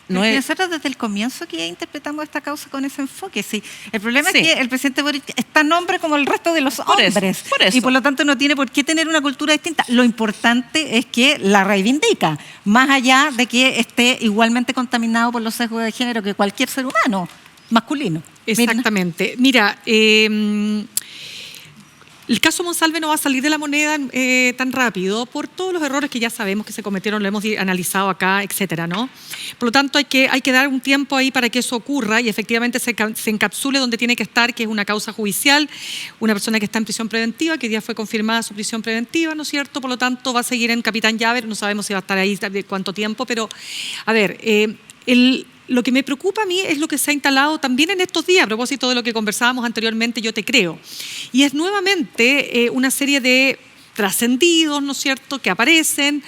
No es, Nosotros desde el comienzo que interpretamos esta causa con ese enfoque. Sí. El problema Sí. es que el presidente Boric es tan hombre como el resto de los Por eso, hombres. por eso. Y por lo tanto no tiene por qué tener una cultura distinta. Lo importante es que la reivindica, más allá de que esté igualmente contaminado por los sesgos de género que cualquier ser humano masculino. Exactamente. Mira, el caso Monsalve no va a salir de la moneda tan rápido por todos los errores que ya sabemos que se cometieron, lo hemos analizado acá, etcétera, ¿no? Por lo tanto, hay que dar un tiempo ahí para que eso ocurra y efectivamente se encapsule donde tiene que estar, que es una causa judicial, una persona que está en prisión preventiva, que hoy día fue confirmada su prisión preventiva, ¿no es cierto? Por lo tanto, va a seguir en Capitán Llaver, no sabemos si va a estar ahí cuánto tiempo, pero, a ver, lo que me preocupa a mí es lo que se ha instalado también en estos días, a propósito de lo que conversábamos anteriormente, yo te creo. Y es nuevamente una serie de trascendidos, ¿no es cierto?, que aparecen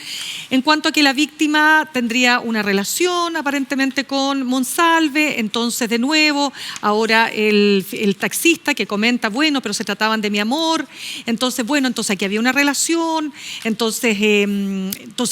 en cuanto a que la víctima tendría una relación aparentemente con Monsalve, entonces de nuevo, ahora el taxista que comenta, bueno, pero se trataban de mi amor, entonces, bueno, entonces aquí había una relación, entonces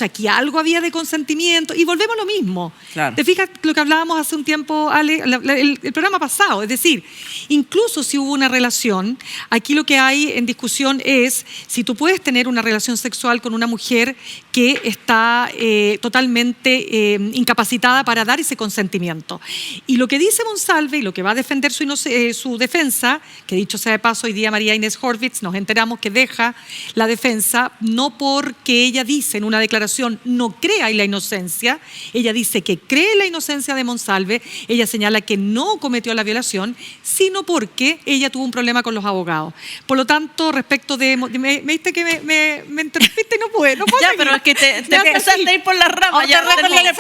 aquí algo había de consentimiento, y volvemos a lo mismo. Claro. ¿Te fijas lo que hablábamos hace un tiempo, Ale, el programa pasado? Es decir, incluso si hubo una relación, aquí lo que hay en discusión es si tú puedes tener una relación sexual con una mujer que está totalmente incapacitada para dar ese consentimiento. Y lo que dice Monsalve y lo que va a defender su defensa, que dicho sea de paso, hoy día María Inés Horvitz nos enteramos que deja la defensa no porque ella dice en una declaración no crea en la inocencia, ella dice que cree en la inocencia de Monsalve, ella señala que no cometió la violación, sino porque ella tuvo un problema con los abogados. Por lo tanto, respecto de... Me viste que me interrumpiste y no puedo ya, seguir. pero es que te Ya, empezaste sí. a ir por las ramas. Ya,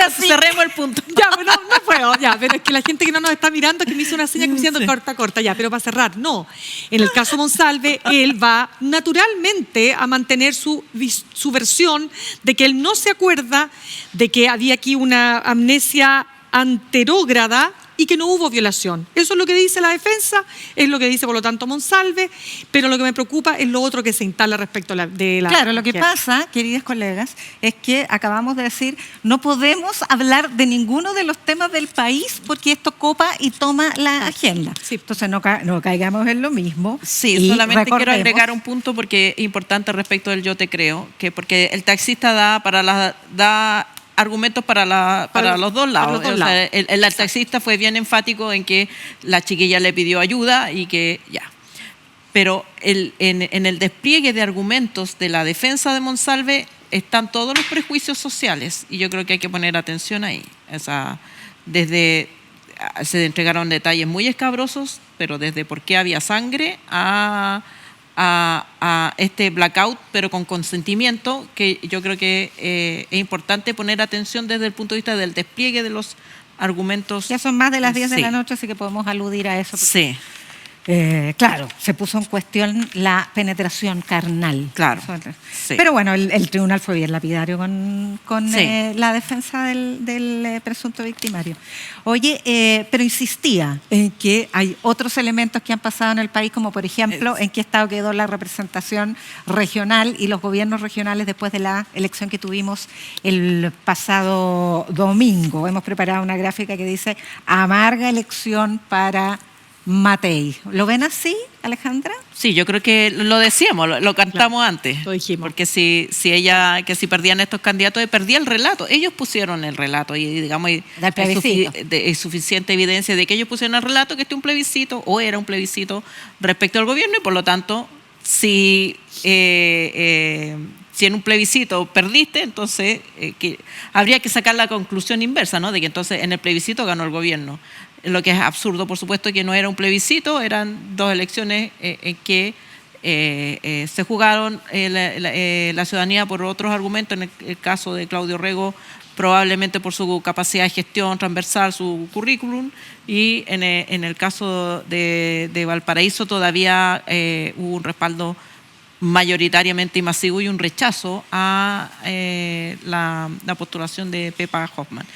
cerremos el punto. Ya, pero no puedo, ya, pero es que la gente que no nos está mirando que me hizo una seña como diciendo corta, ya, pero para cerrar, no. En el caso Monsalve, él va naturalmente a mantener su versión de que él no se acuerda de que había aquí una amnesia anterógrada y que no hubo violación. Eso es lo que dice la defensa, es lo que dice por lo tanto Monsalve, pero lo que me preocupa es lo otro que se instala respecto de la... Claro, lo que pasa, queridas colegas, es que acabamos de decir, no podemos hablar de ninguno de los temas del país porque esto copa y toma la agenda. Sí. Entonces no caigamos en lo mismo. Sí, y solamente quiero recordemos- agregar un punto porque es importante respecto del yo te creo, que porque el taxista da argumentos para los dos lados. los dos O sea, lados. el taxista fue bien enfático en que la chiquilla le pidió ayuda y que ya. Pero en el despliegue de argumentos de la defensa de Monsalve están todos los prejuicios sociales y yo creo que hay que poner atención ahí. O sea, se entregaron detalles muy escabrosos, pero desde por qué había sangre a este blackout, pero con consentimiento, que yo creo que es importante poner atención desde el punto de vista del despliegue de los argumentos. Ya son más de las 10 de Sí. la noche, así que podemos aludir a eso. Sí, Claro, se puso en cuestión la penetración carnal. Claro, Eso- sí. Pero bueno, el tribunal fue bien lapidario con Sí. la defensa del presunto victimario. Oye, pero insistía en que hay otros elementos que han pasado en el país, como por ejemplo, en qué estado quedó la representación regional y los gobiernos regionales después de la elección que tuvimos el pasado domingo. Hemos preparado una gráfica que dice amarga elección para Matei. ¿Lo ven así, Alejandra? Sí, yo creo que lo decíamos, lo cantamos antes. lo dijimos. Porque si perdían estos candidatos, perdía el relato. Ellos pusieron el relato y digamos Del plebiscito. es suficiente evidencia de que ellos pusieron el relato que este es un plebiscito o era un plebiscito respecto al gobierno y por lo tanto, si en un plebiscito perdiste, entonces habría que sacar la conclusión inversa, ¿no? De que entonces en el plebiscito ganó el gobierno. Lo que es absurdo, por supuesto, que no era un plebiscito, eran dos elecciones en que se jugaron la ciudadanía por otros argumentos. En el caso de Claudio Rego, probablemente por su capacidad de gestión transversal, su currículum, y en el caso de Valparaíso todavía hubo un respaldo mayoritariamente y masivo y un rechazo a la postulación de Pepa Hoffmann.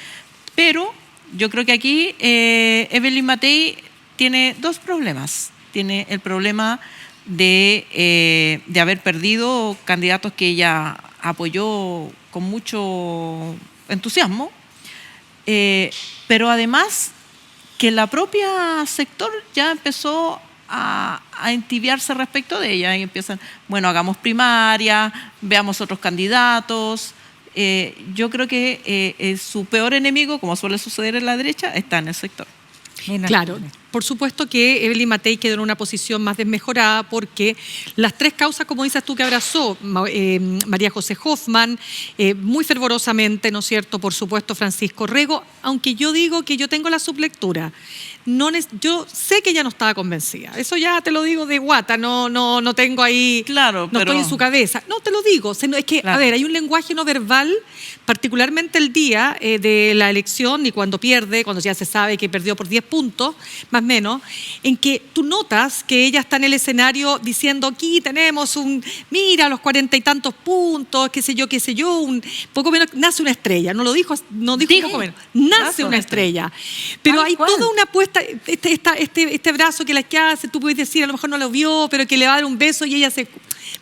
Pero yo creo que aquí Evelyn Matei tiene dos problemas. Tiene el problema de haber perdido candidatos que ella apoyó con mucho entusiasmo, pero además que la propia sector ya empezó a entibiarse respecto de ella y empiezan, bueno, hagamos primaria, veamos otros candidatos. Yo creo que su peor enemigo, como suele suceder en la derecha, está en el sector. Claro, por supuesto que Evelyn Matei quedó en una posición más desmejorada porque las tres causas, como dices tú, que abrazó María José Hoffmann, muy fervorosamente, ¿no es cierto?, por supuesto Francisco Rego, aunque yo digo que yo tengo la sublectura. Yo sé que ella no estaba convencida, eso ya te lo digo de guata, no tengo ahí, claro, no estoy en su cabeza. No, te lo digo, es que, claro. A ver, hay un lenguaje no verbal, particularmente el día de la elección y cuando pierde, cuando ya se sabe que perdió por 10 puntos, más o menos, en que tú notas que ella está en el escenario diciendo aquí tenemos mira los 40 y tantos puntos, qué sé yo, poco menos, nace una estrella, no dijo poco menos, nace una estrella. Pero hay toda una apuesta, este abrazo que la que hace, tú puedes decir, a lo mejor no lo vio, pero que le va a dar un beso y ella se...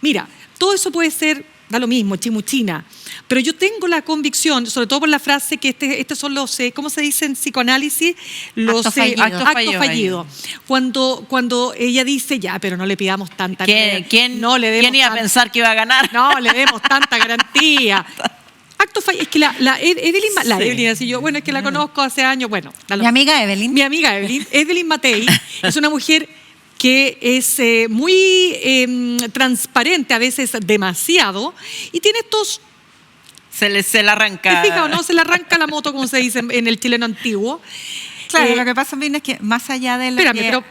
Mira, todo eso puede ser, da lo mismo, chimuchina. Pero yo tengo la convicción, sobre todo por la frase que estos son los, ¿cómo se dice en psicoanálisis? Los actos fallidos. Cuando ella dice, ya, pero no le pidamos tanta... ¿Quién iba a pensar que iba a ganar? No le demos tanta garantía. Acto fallido. Es que Evelyn, así yo, bueno, es que la conozco hace años, bueno. Mi amiga Evelyn. Evelyn Matei, es una mujer que es muy transparente, a veces demasiado, y tiene estos... Se la arranca. ¿Te fijas o no? Se le arranca la moto, como se dice en el chileno antiguo. Claro, lo que pasa, Mina, es que más allá de la... Espérame, pero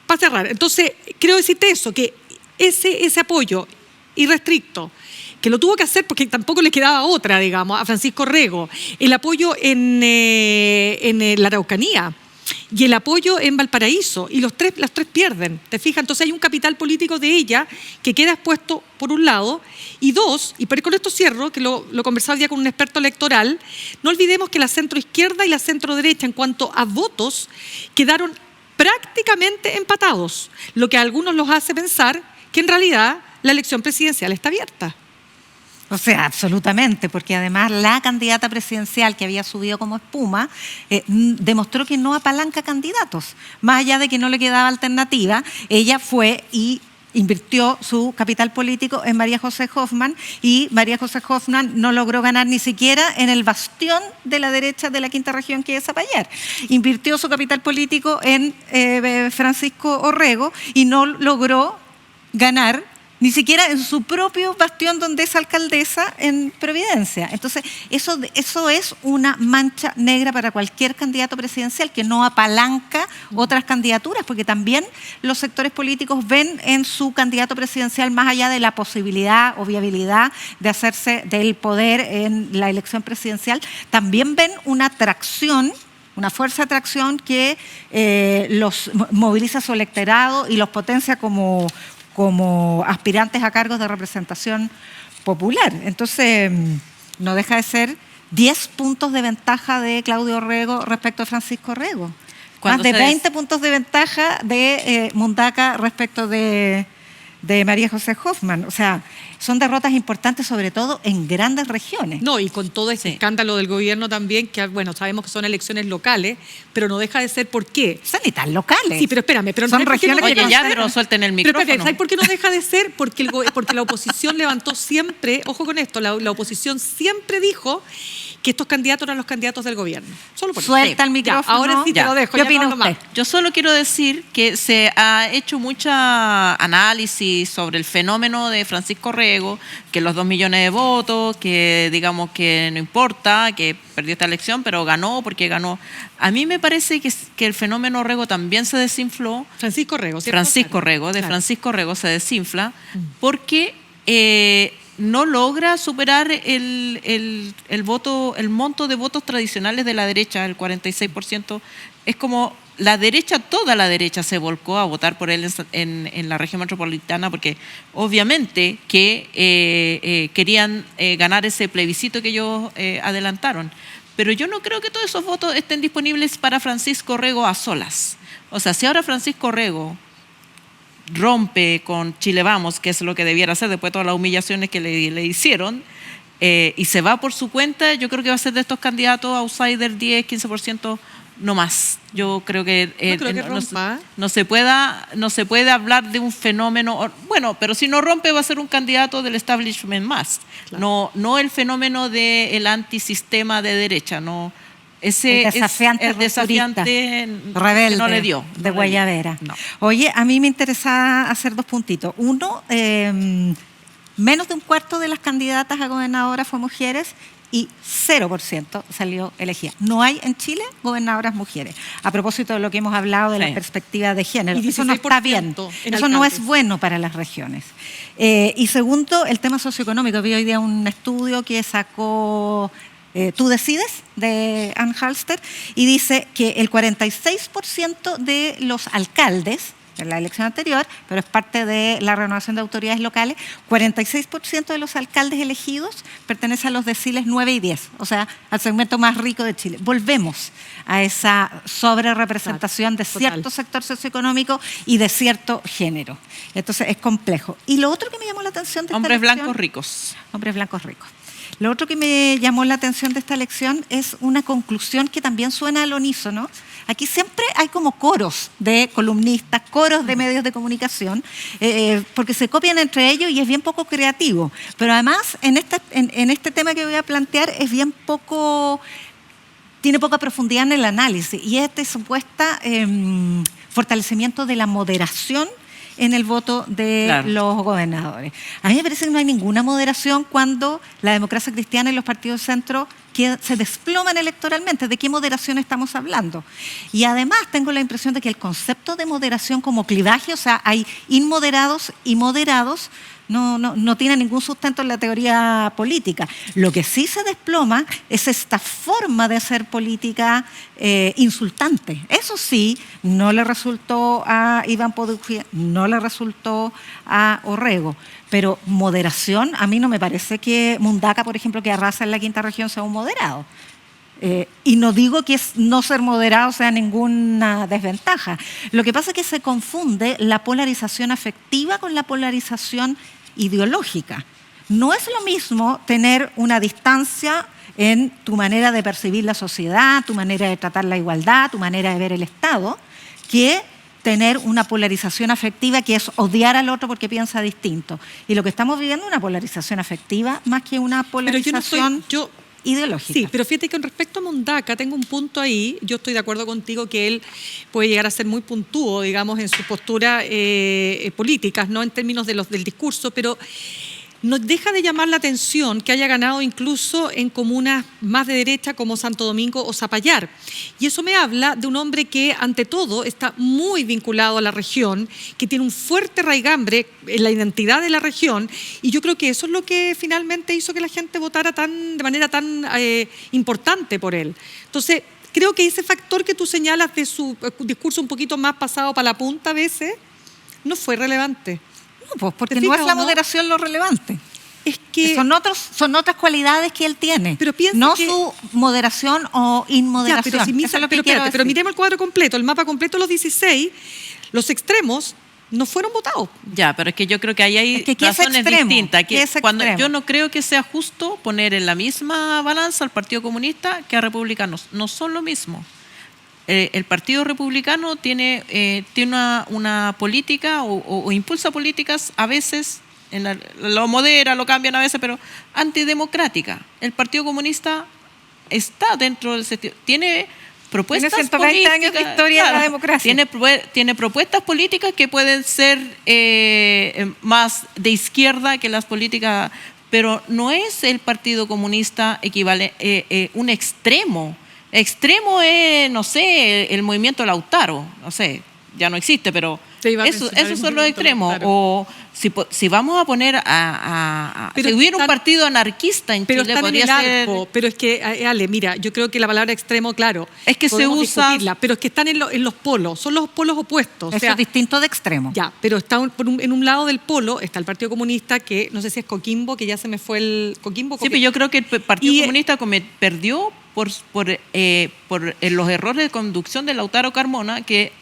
para cerrar. Entonces, quiero decirte eso, que ese apoyo irrestricto, que lo tuvo que hacer porque tampoco le quedaba otra, digamos, a Francisco Rego, el apoyo en la Araucanía y el apoyo en Valparaíso, y los tres pierden, ¿te fijas? Entonces hay un capital político de ella que queda expuesto por un lado, y dos, y con esto cierro, que lo conversaba ya con un experto electoral, no olvidemos que la centroizquierda y la centroderecha en cuanto a votos quedaron prácticamente empatados, lo que a algunos los hace pensar que en realidad la elección presidencial está abierta. O sea, absolutamente, porque además la candidata presidencial que había subido como espuma demostró que no apalanca candidatos. Más allá de que no le quedaba alternativa, ella fue y invirtió su capital político en María José Hoffmann, y María José Hoffmann no logró ganar ni siquiera en el bastión de la derecha de la quinta región, que es Zapallar. Invirtió su capital político en Francisco Orrego y no logró ganar ni siquiera en su propio bastión donde es alcaldesa en Providencia. Entonces, eso es una mancha negra para cualquier candidato presidencial que no apalanca otras candidaturas, porque también los sectores políticos ven en su candidato presidencial, más allá de la posibilidad o viabilidad de hacerse del poder en la elección presidencial, también ven una atracción una fuerza de atracción que los moviliza su electorado y los potencia como aspirantes a cargos de representación popular. Entonces, no deja de ser 10 puntos de ventaja de Claudio Orrego respecto a Francisco Orrego. Más de 20 puntos de ventaja de Mundaca respecto de María José Hoffmann. O sea, son derrotas importantes, sobre todo en grandes regiones. No, y con todo ese escándalo del gobierno también, que bueno, sabemos que son elecciones locales, pero no deja de ser ¿por qué? Son ni tan locales. Sí, pero espérame, pero son no regiones que oye, ya, pero suelten el micrófono. Pero ¿sabes por qué no deja de ser? Porque la oposición levantó siempre, ojo con esto, la oposición siempre dijo que estos candidatos eran los candidatos del gobierno. Solo por Suelta el micrófono. Ya, ahora sí te lo dejo. ¿Qué opina usted? Yo solo quiero decir que se ha hecho mucha análisis sobre el fenómeno de Francisco Orrego, que los 2 millones de votos, que digamos que no importa, que perdió esta elección, pero ganó porque ganó. A mí me parece que el fenómeno Orrego también se desinfló. Francisco Orrego, ¿cierto? Francisco Orrego, de Francisco Orrego se desinfla porque no logra superar el monto de votos tradicionales de la derecha, el 46%. Es como toda la derecha se volcó a votar por él en la región metropolitana, porque obviamente que querían ganar ese plebiscito que ellos adelantaron. Pero yo no creo que todos esos votos estén disponibles para Francisco Orrego a solas. O sea, si ahora Francisco Orrego rompe con Chile Vamos, que es lo que debiera hacer después de todas las humillaciones que le hicieron, y se va por su cuenta, yo creo que va a ser de estos candidatos outsider 10, 15%, no más. Yo creo que, no se puede hablar de un fenómeno, bueno, pero si no rompe va a ser un candidato del establishment más, claro. No el fenómeno del antisistema de derecha, no. Ese el desafiante rebelde, que no le dio. De Guayabera. No. Oye, a mí me interesa hacer 2 puntitos. Uno, menos de un cuarto de las candidatas a gobernadoras fue mujeres y 0% salió elegida. No hay en Chile gobernadoras mujeres. A propósito de lo que hemos hablado de la perspectiva de género. Eso no está bien. Eso no es bueno para las regiones. Y segundo, el tema socioeconómico. Vi hoy día un estudio que sacó Tú Decides, de Ann Halster, y dice que el 46% de los alcaldes, en la elección anterior, pero es parte de la renovación de autoridades locales, 46% de los alcaldes elegidos pertenecen a los deciles 9 y 10, o sea, al segmento más rico de Chile. Volvemos a esa sobrerepresentación de cierto sector socioeconómico y de cierto género. Entonces es complejo. Y lo otro que me llamó la atención de Hombres blancos ricos. Hombres blancos ricos. Lo otro que me llamó la atención de esta elección es una conclusión que también suena al unísono. Aquí siempre hay como coros de columnistas, coros de medios de comunicación, porque se copian entre ellos y es bien poco creativo. Pero además, en este tema que voy a plantear, tiene poca profundidad en el análisis, y este supuesto fortalecimiento de la moderación en el voto de los gobernadores. A mí me parece que no hay ninguna moderación cuando la democracia cristiana y los partidos de centro se desploman electoralmente. ¿De qué moderación estamos hablando? Y además tengo la impresión de que el concepto de moderación como clivaje, o sea, hay inmoderados y moderados, no tiene ningún sustento en la teoría política. Lo que sí se desploma es esta forma de hacer política insultante. Eso sí, no le resultó a Iván Poducci, no le resultó a Orrego. Pero moderación, a mí no me parece que Mundaca, por ejemplo, que arrasa en la quinta región, sea un moderado. Y no digo que no ser moderado sea ninguna desventaja. Lo que pasa es que se confunde la polarización afectiva con la polarización ideológica. No es lo mismo tener una distancia en tu manera de percibir la sociedad, tu manera de tratar la igualdad, tu manera de ver el Estado, que tener una polarización afectiva que es odiar al otro porque piensa distinto. Y lo que estamos viviendo es una polarización afectiva más que una polarización ideológica. Sí, pero fíjate que con respecto a Mundaca tengo un punto ahí. Yo estoy de acuerdo contigo que él puede llegar a ser muy puntúo, digamos, en su postura políticas, no en términos del discurso, pero nos deja de llamar la atención que haya ganado incluso en comunas más de derecha como Santo Domingo o Zapallar. Y eso me habla de un hombre que, ante todo, está muy vinculado a la región, que tiene un fuerte raigambre en la identidad de la región, y yo creo que eso es lo que finalmente hizo que la gente votara de manera tan importante por él. Entonces, creo que ese factor que tú señalas de su discurso un poquito más pasado para la punta a veces, no fue relevante. No, pues porque no es la moderación lo relevante. Es que son otras cualidades que él tiene, pero no que, su moderación o inmoderación. Pero miremos el cuadro completo, el mapa completo de los 16, los extremos no fueron votados. Ya, pero es que yo creo que ahí hay razones distintas. Yo no creo que sea justo poner en la misma balanza al Partido Comunista que a republicanos. No son lo mismo. El Partido Republicano tiene una política o impulsa políticas a veces, lo modera, lo cambian a veces, pero antidemocrática. El Partido Comunista está dentro del sentido. Tiene propuestas tiene 120 políticas, años de historia de la democracia. Tiene propuestas políticas que pueden ser más de izquierda que las políticas, pero no es el Partido Comunista un extremo. Extremo es, no sé, el movimiento Lautaro, no sé, ya no existe, pero esos son los extremos. Claro. O si vamos a poner si hubiera un partido anarquista en Chile, podría ser. Pero es que, Ale, mira, yo creo que la palabra extremo, claro, es que se usa, pero es que están en los polos, son los polos opuestos. Eso es distinto de extremo. Ya, pero está en un lado del polo está el Partido Comunista, que no sé si es Coquimbo, que ya se me fue el Coquimbo. Sí, pero yo creo que el Partido Comunista perdió por los errores de conducción de Lautaro Carmona, que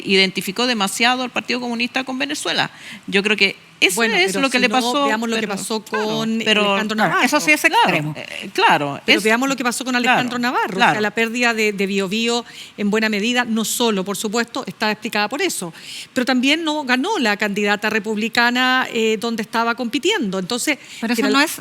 identificó demasiado al Partido Comunista con Venezuela. Yo creo que eso es lo que le pasó. Veamos lo que pasó con Alejandro Navarro. Eso sí es extremo. Claro. Pero veamos lo que pasó con Alejandro Navarro. Claro. O sea, la pérdida de Biobío en buena medida, no solo, por supuesto, está explicada por eso, pero también no ganó la candidata republicana donde estaba compitiendo. Entonces, pero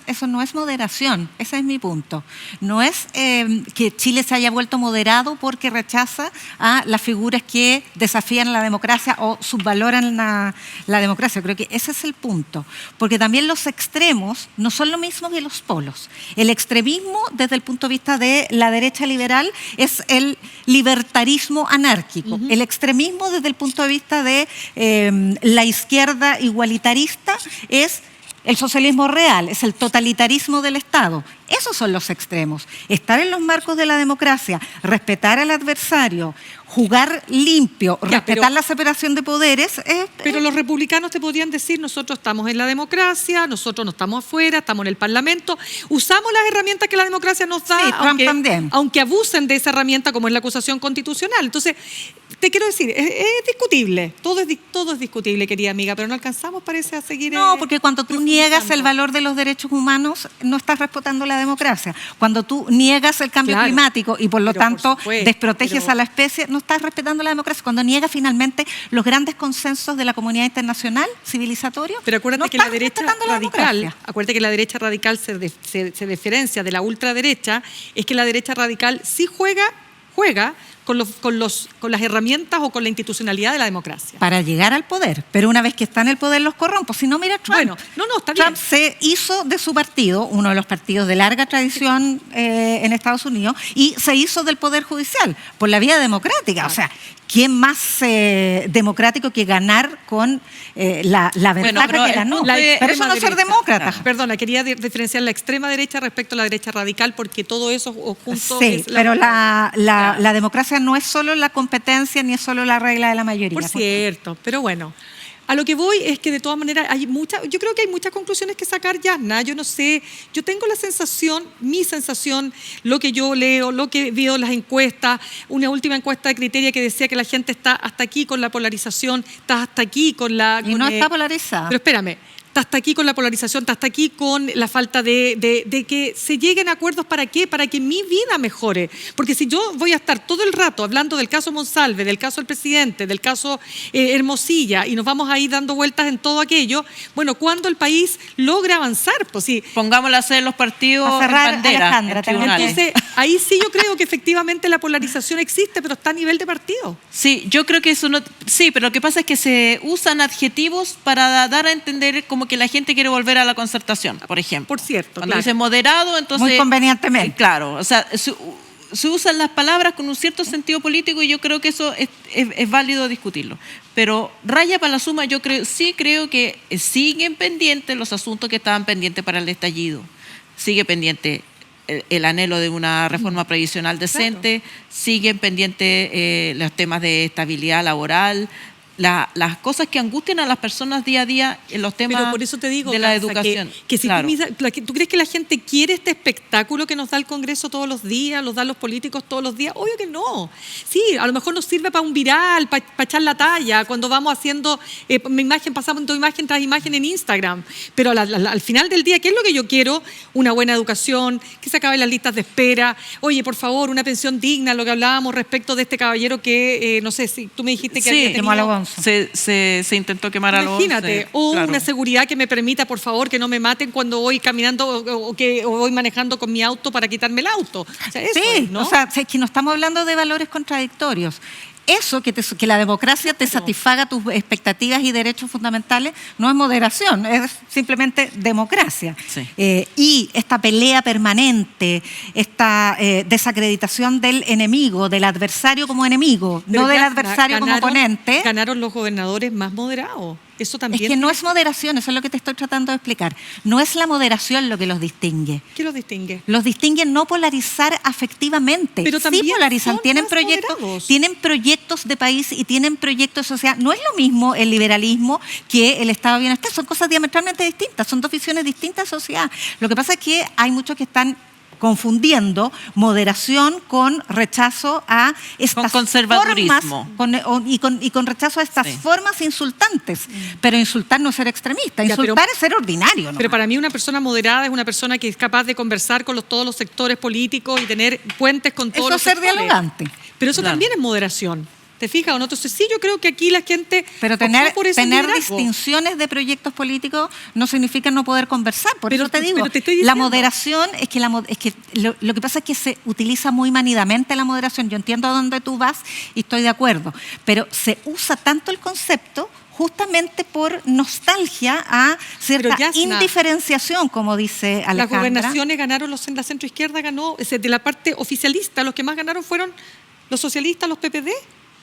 eso no es moderación, ese es mi punto. No es que Chile se haya vuelto moderado porque rechaza a las figuras que desafían la democracia o subvaloran la democracia. Creo que ese es el punto, porque también los extremos no son lo mismo que los polos. El extremismo, desde el punto de vista de la derecha liberal, es el libertarismo anárquico. El extremismo, desde el punto de vista de la izquierda igualitarista, es el socialismo real, es el totalitarismo del Estado. Esos son los extremos. Estar en los marcos de la democracia, respetar al adversario, jugar limpio, respetar la separación de poderes. Pero los republicanos te podrían decir, nosotros estamos en la democracia, nosotros no estamos afuera, estamos en el Parlamento, usamos las herramientas que la democracia nos da, aunque abusen de esa herramienta como es la acusación constitucional. Entonces, te quiero decir, es discutible, todo es discutible, querida amiga, pero no alcanzamos, parece, a seguir. No, porque cuando tú niegas el valor de los derechos humanos, no estás respetando la democracia. Cuando tú niegas el cambio climático y por lo tanto desproteges a la especie, no estás respetando la democracia. Cuando niegas finalmente los grandes consensos de la comunidad internacional civilizatorio, pero acuérdate que la derecha radical, se diferencia de la ultraderecha, es que la derecha radical sí juega con las herramientas o con la institucionalidad de la democracia. Para llegar al poder. Pero una vez que está en el poder los corrompe. Si no, mira Trump. Bueno, está bien. Trump se hizo de su partido, uno de los partidos de larga tradición en Estados Unidos, y se hizo del poder judicial por la vía democrática. Claro. O sea, ¿quién más democrático que ganar con la ventaja que ganó? Pero eso no es ser demócrata. Perdona, quería diferenciar la extrema derecha respecto a la derecha radical, porque todo eso junto es pero la democracia no es solo la competencia ni es solo la regla de la mayoría. Por cierto, pero bueno. A lo que voy es que de todas maneras yo creo que hay muchas conclusiones que sacar, Yasna. Yo no sé, yo tengo la sensación, mi sensación, lo que yo leo, lo que veo en las encuestas, una última encuesta de Criteria que decía que la gente está hasta aquí con la polarización, está hasta aquí con la... Y no está polarizada. Pero espérame. Está hasta aquí con la polarización, está hasta aquí con la falta de que se lleguen a acuerdos. ¿Para qué? Para que mi vida mejore. Porque si yo voy a estar todo el rato hablando del caso Monsalve, del caso del presidente, del caso Hermosilla, y nos vamos a ir dando vueltas en todo aquello, bueno, ¿cuándo el país logra avanzar? Pues sí. Pongámoslo a hacer los partidos en bandera, en tribunales. Entonces, ahí sí yo creo que efectivamente la polarización existe, pero está a nivel de partido. Sí, yo creo que eso no... Sí, pero lo que pasa es que se usan adjetivos para dar a entender como que la gente quiere volver a la concertación, por ejemplo. Por cierto, cuando dice moderado, entonces... Muy convenientemente. Claro, o sea, se usan las palabras con un cierto sentido político y yo creo que eso es válido discutirlo. Pero raya para la suma, yo creo que siguen pendientes los asuntos que estaban pendientes para el estallido. Sigue pendiente el anhelo de una reforma previsional decente, siguen pendientes los temas de estabilidad laboral, las cosas que angustian a las personas día a día en los temas. Pero por eso te digo, de la Gansa, educación. Que si claro. ¿tú crees que la gente quiere este espectáculo que nos da el Congreso todos los días, los dan los políticos todos los días? Obvio que no. Sí, a lo mejor nos sirve para un viral, para echar la talla, cuando vamos haciendo pasamos imagen tras imagen en Instagram. Pero al final del día, ¿qué es lo que yo quiero? Una buena educación, que se acaben las listas de espera. Oye, por favor, una pensión digna, lo que hablábamos respecto de este caballero que, no sé, si tú me dijiste que había tenido... Se intentó quemar a los 11. Imagínate, una seguridad que me permita, por favor, que no me maten cuando voy caminando o voy manejando con mi auto para quitarme el auto. O sea, eso es, ¿no? O sea, es que no estamos hablando de valores contradictorios. Eso, que la democracia te satisfaga tus expectativas y derechos fundamentales, no es moderación, es simplemente democracia. Sí. Y esta pelea permanente, esta desacreditación del enemigo, del adversario como enemigo, Pero no del ya adversario como oponente. Ganaron los gobernadores más moderados. Eso también. Es que no es moderación, eso es lo que te estoy tratando de explicar. No es la moderación lo que los distingue. ¿Qué los distingue? Los distingue no polarizar afectivamente. Pero sí también polarizan, son tienen más proyectos, moderados. tienen proyectos de país y tienen proyectos sociales. No es lo mismo el liberalismo que el estado de bienestar, son cosas diametralmente distintas, son dos visiones distintas de sociedad. Lo que pasa es que hay muchos que están confundiendo moderación con rechazo a estas conservadurismo. formas y con rechazo a estas formas insultantes. Pero insultar no es ser extremista, insultar es ser ordinario. Pero para mí una persona moderada es una persona que es capaz de conversar con todos los sectores políticos y tener puentes con todos los sectores. Eso es ser dialogante. Pero eso también es moderación. ¿Te fijas o no? Entonces sí, yo creo que aquí la gente... Pero tener por ese liderazgo. distinciones de proyectos políticos no significa no poder conversar. Por eso te digo, te estoy la diciendo. moderación es que, lo que pasa es que se utiliza muy manidamente la moderación. Yo entiendo a dónde tú vas y estoy de acuerdo. Pero se usa tanto el concepto justamente por nostalgia a cierta indiferenciación, como dice Alejandra. Las gobernaciones ganaron, la centroizquierda ganó, de la parte oficialista, los que más ganaron fueron los socialistas, los PPD.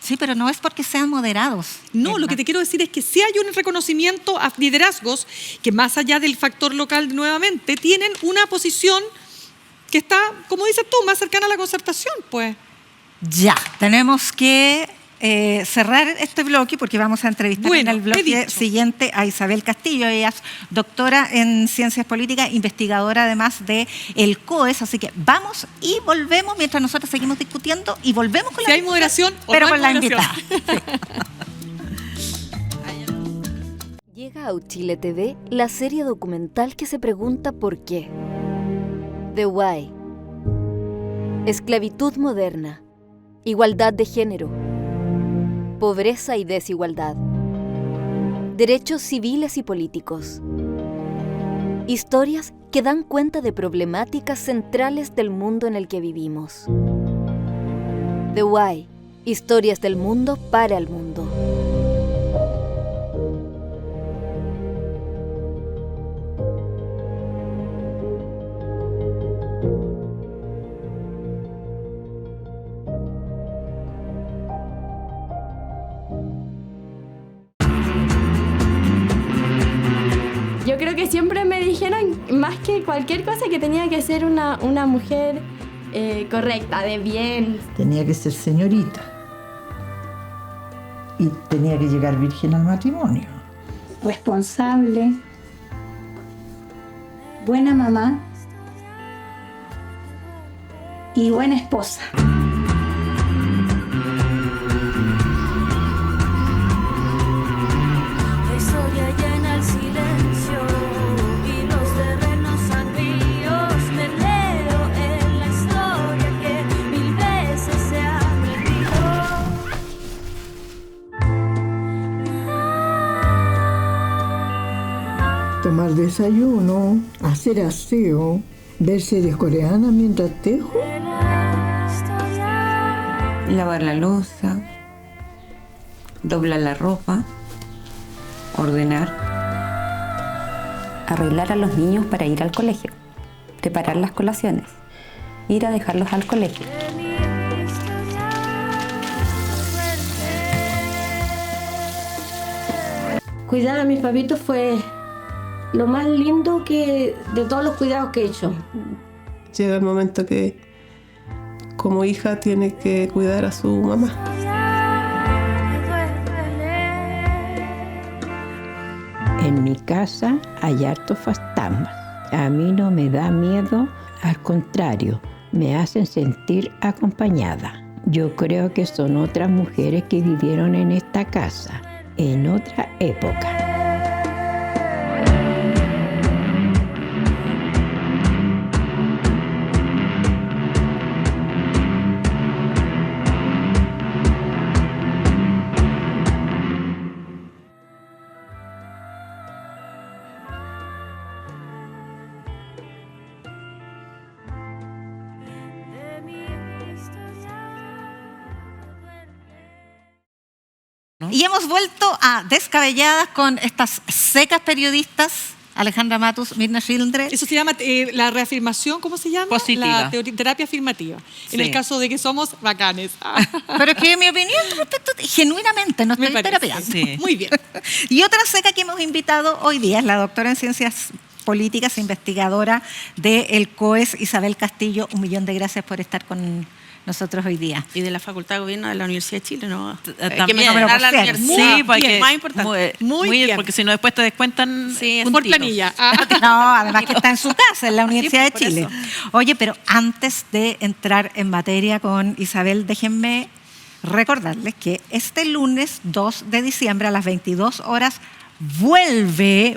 Sí, pero no es porque sean moderados. No, lo que te quiero decir es que sí hay un reconocimiento a liderazgos que más allá del factor local nuevamente tienen una posición que está, como dices tú, más cercana a la concertación, pues. Ya, tenemos que cerrar este bloque porque vamos a entrevistar en el bloque siguiente a Isabel Castillo. Ella es doctora en Ciencias Políticas, investigadora además de el COES, así que vamos y volvemos mientras nosotros seguimos discutiendo y volvemos con si hay moderación pero o no con hay la moderación. invitada. Llega a Uchile TV la serie documental que se pregunta por qué. The Why. Esclavitud moderna. Igualdad de género. Pobreza y desigualdad. Derechos civiles y políticos. Historias que dan cuenta de problemáticas centrales del mundo en el que vivimos. The Why. Historias del mundo para el mundo. Yo creo que siempre me dijeron, más que cualquier cosa, que tenía que ser una mujer correcta, de bien. Tenía que ser señorita. Y tenía que llegar virgen al matrimonio. Responsable, buena mamá y buena esposa. Tomar desayuno, hacer aseo, ver series coreanas mientras tejo. Lavar la loza, doblar la ropa, ordenar. Arreglar a los niños para ir al colegio, preparar las colaciones, ir a dejarlos al colegio. Cuidar a mis papitos fue lo más lindo de todos los cuidados que he hecho. llega el momento que como hija tiene que cuidar a su mamá. En mi casa hay hartos fantasmas. A mí no me da miedo, al contrario, me hacen sentir acompañada. Yo creo que son otras mujeres que vivieron en esta casa, en otra época. Y hemos vuelto a Descabelladas con estas secas periodistas, Alejandra Matus, Mirna Schindler. Eso se llama la reafirmación, ¿cómo se llama? Positiva. La terapia afirmativa. Sí. En el caso de que somos bacanes. Pero es que mi opinión respecto, genuinamente, no estoy terapiando. Sí. Muy bien. Y otra seca que hemos invitado hoy día es la doctora en Ciencias Políticas, investigadora del COES, Isabel Castillo. 1.000.000 de gracias por estar con nosotros hoy día. Y de la Facultad de Gobierno de la Universidad de Chile, ¿no? También, la universidad. Sí, porque, más importante. Muy bien, porque si no después te descuentan por planilla. No, además que está en su casa, en la Universidad de Chile. Oye, pero antes de entrar en materia con Isabel, déjenme recordarles que este lunes 2 de diciembre a las 22 horas vuelve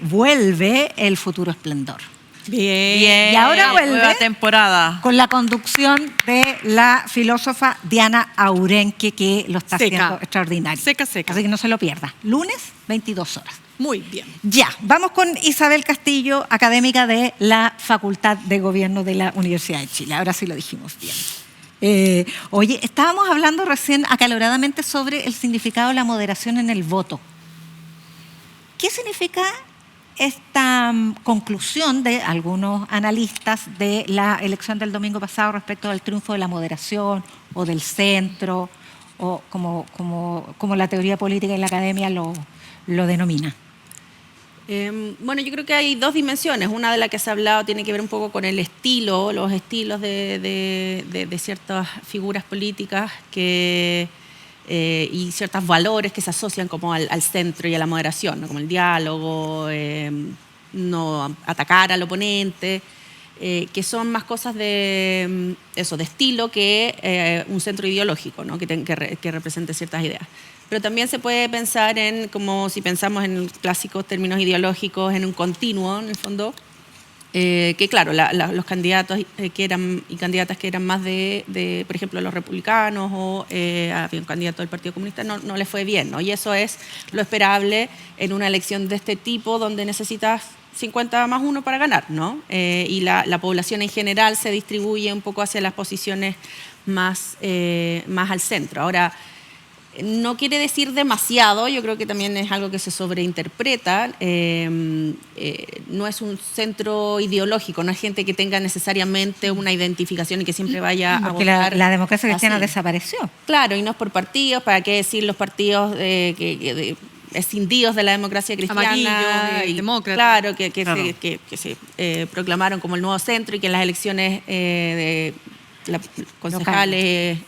El Futuro Esplendor. Bien. Y ahora vuelve nueva temporada con la conducción de la filósofa Diana Aurenque, que lo está haciendo extraordinario. Seca. Así que no se lo pierda. Lunes, 22 horas. Muy bien. Ya, vamos con Isabel Castillo, académica de la Facultad de Gobierno de la Universidad de Chile. Ahora sí lo dijimos bien. Oye, estábamos hablando recién acaloradamente sobre el significado de la moderación en el voto. ¿Qué significa esta conclusión de algunos analistas de la elección del domingo pasado respecto al triunfo de la moderación o del centro, o como la teoría política y la academia lo denomina? Bueno, yo creo que hay dos dimensiones. Una de la que se ha hablado tiene que ver un poco con el estilo, los estilos de ciertas figuras políticas y ciertos valores que se asocian como al centro y a la moderación, ¿no? Como el diálogo, no atacar al oponente, que son más cosas de estilo que un centro ideológico, ¿no? que represente ciertas ideas. Pero también se puede pensar como si pensamos en clásicos términos ideológicos, en un continuo, en el fondo, que claro, los candidatos y candidatas que eran más de por ejemplo, los republicanos o había un candidato del Partido Comunista, no les fue bien, ¿no? Y eso es lo esperable en una elección de este tipo, donde necesitas 50 más 1 para ganar, ¿no? Y la población en general se distribuye un poco hacia las posiciones más al centro. Ahora, no quiere decir demasiado, yo creo que también es algo que se sobreinterpreta. No es un centro ideológico, no es gente que tenga necesariamente una identificación y que siempre vaya a votar. La democracia cristiana así desapareció. Claro, y no es por partidos, ¿para qué decir los partidos escindidos de la democracia cristiana? Amarillo, y demócrata. Claro, que se proclamaron como el nuevo centro y que en las elecciones de concejales,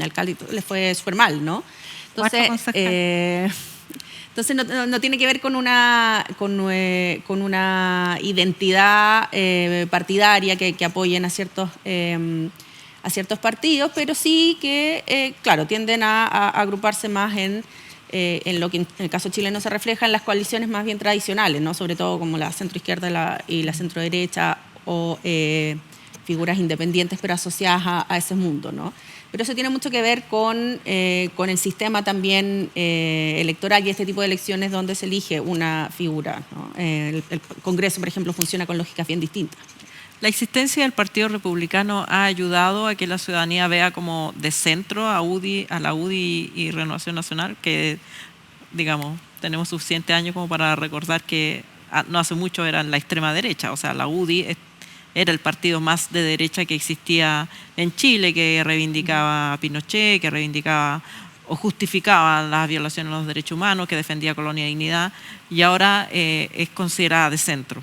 alcaldes, les fue súper mal, ¿no? Entonces no tiene que ver con una identidad partidaria que apoyen a ciertos partidos, pero sí que, claro, tienden a agruparse más en lo que en el caso chileno se refleja en las coaliciones más bien tradicionales, ¿no? Sobre todo como la centroizquierda y la centroderecha o figuras independientes pero asociadas a ese mundo, ¿no? Pero eso tiene mucho que ver con el sistema también electoral y este tipo de elecciones donde se elige una figura, ¿no? El Congreso, por ejemplo, funciona con lógicas bien distintas. La existencia del Partido Republicano ha ayudado a que la ciudadanía vea como de centro a la UDI y Renovación Nacional, que, digamos, tenemos suficientes años como para recordar que no hace mucho eran la extrema derecha, o sea, la UDI era el partido más de derecha que existía en Chile, que reivindicaba a Pinochet, que reivindicaba o justificaba las violaciones de los derechos humanos, que defendía Colonia y Dignidad, y ahora es considerada de centro.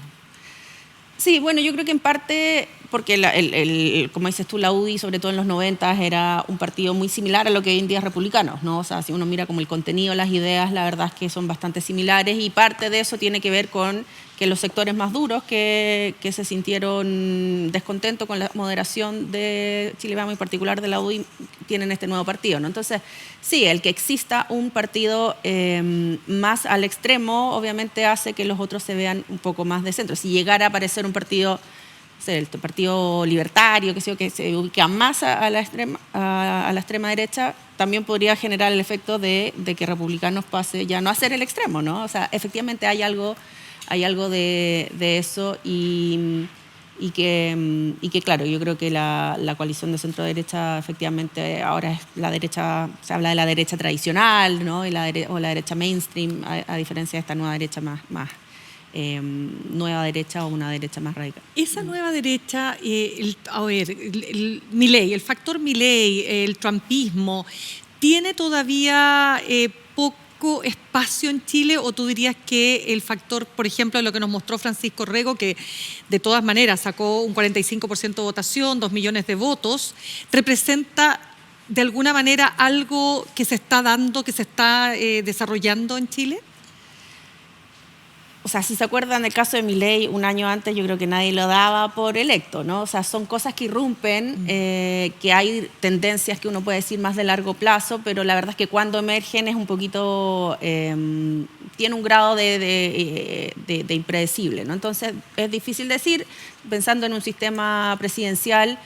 Sí, bueno, yo creo que en parte porque como dices tú, la UDI, sobre todo en los 90, era un partido muy similar a lo que hoy en día es Republicanos, ¿no? O sea, si uno mira como el contenido, las ideas, la verdad es que son bastante similares, y parte de eso tiene que ver con que los sectores más duros que se sintieron descontentos con la moderación de Chile Vamos, en particular de la UDI, tienen este nuevo partido, ¿no? Entonces, sí, el que exista un partido más al extremo, obviamente hace que los otros se vean un poco más de centro. Si llegara a aparecer un partido, el partido libertario, que se ubica más a la extrema derecha, también podría generar el efecto de que Republicanos pase ya no a ser el extremo, ¿no? O sea, efectivamente hay algo de eso, y que claro, yo creo que la coalición de centro-derecha efectivamente ahora es la derecha, se habla de la derecha tradicional, ¿no? O la derecha mainstream, a diferencia de esta nueva derecha más nueva derecha, o una derecha más radical. Esa nueva derecha, Milei, el factor Milei, el trumpismo, ¿tiene todavía poco espacio en Chile, o tú dirías que el factor, por ejemplo, lo que nos mostró Francisco Rego, que de todas maneras sacó un 45% de votación, 2 millones de votos, representa de alguna manera algo que se está dando, que se está desarrollando en Chile? O sea, si se acuerdan del caso de Milei, un año antes yo creo que nadie lo daba por electo, ¿no? O sea, son cosas que irrumpen, que hay tendencias que uno puede decir más de largo plazo, pero la verdad es que cuando emergen es un poquito, tiene un grado de impredecible, ¿no? Entonces es difícil decir, pensando en un sistema presidencial,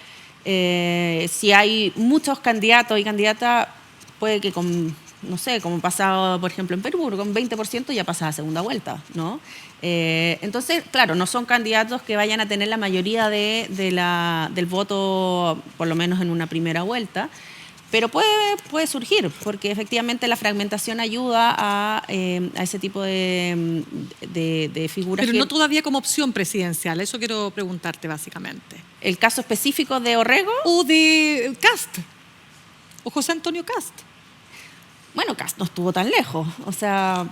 si hay muchos candidatos y candidatas, puede que no sé, como pasaba, por ejemplo, en Perú, con 20% ya pasa a segunda vuelta, ¿no? Entonces, claro, no son candidatos que vayan a tener la mayoría del voto, por lo menos en una primera vuelta, pero puede surgir, porque efectivamente la fragmentación ayuda a ese tipo de figuras. Pero no todavía como opción presidencial, eso quiero preguntarte básicamente. ¿El caso específico de Orrego? O de Kast, o José Antonio Kast. Bueno, Kast no estuvo tan lejos. O sea,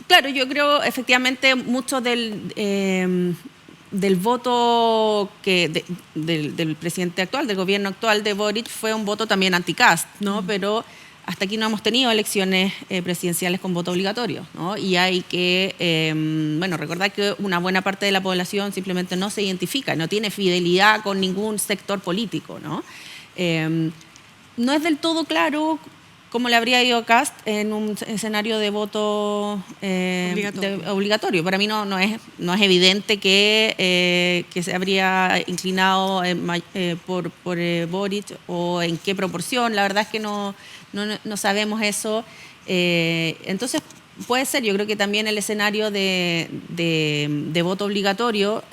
claro, yo creo efectivamente mucho del voto del presidente actual, del gobierno actual de Boric, fue un voto también anti-Kast, ¿no? Pero hasta aquí no hemos tenido elecciones presidenciales con voto obligatorio, ¿no? Y hay que, recordar que una buena parte de la población simplemente no se identifica, no tiene fidelidad con ningún sector político, ¿no? No es del todo claro cómo le habría ido a Kast en un escenario de voto obligatorio. Para mí no es evidente que se habría inclinado por Boric, o en qué proporción. La verdad es que no sabemos eso. Entonces, puede ser, yo creo que también el escenario de voto obligatorio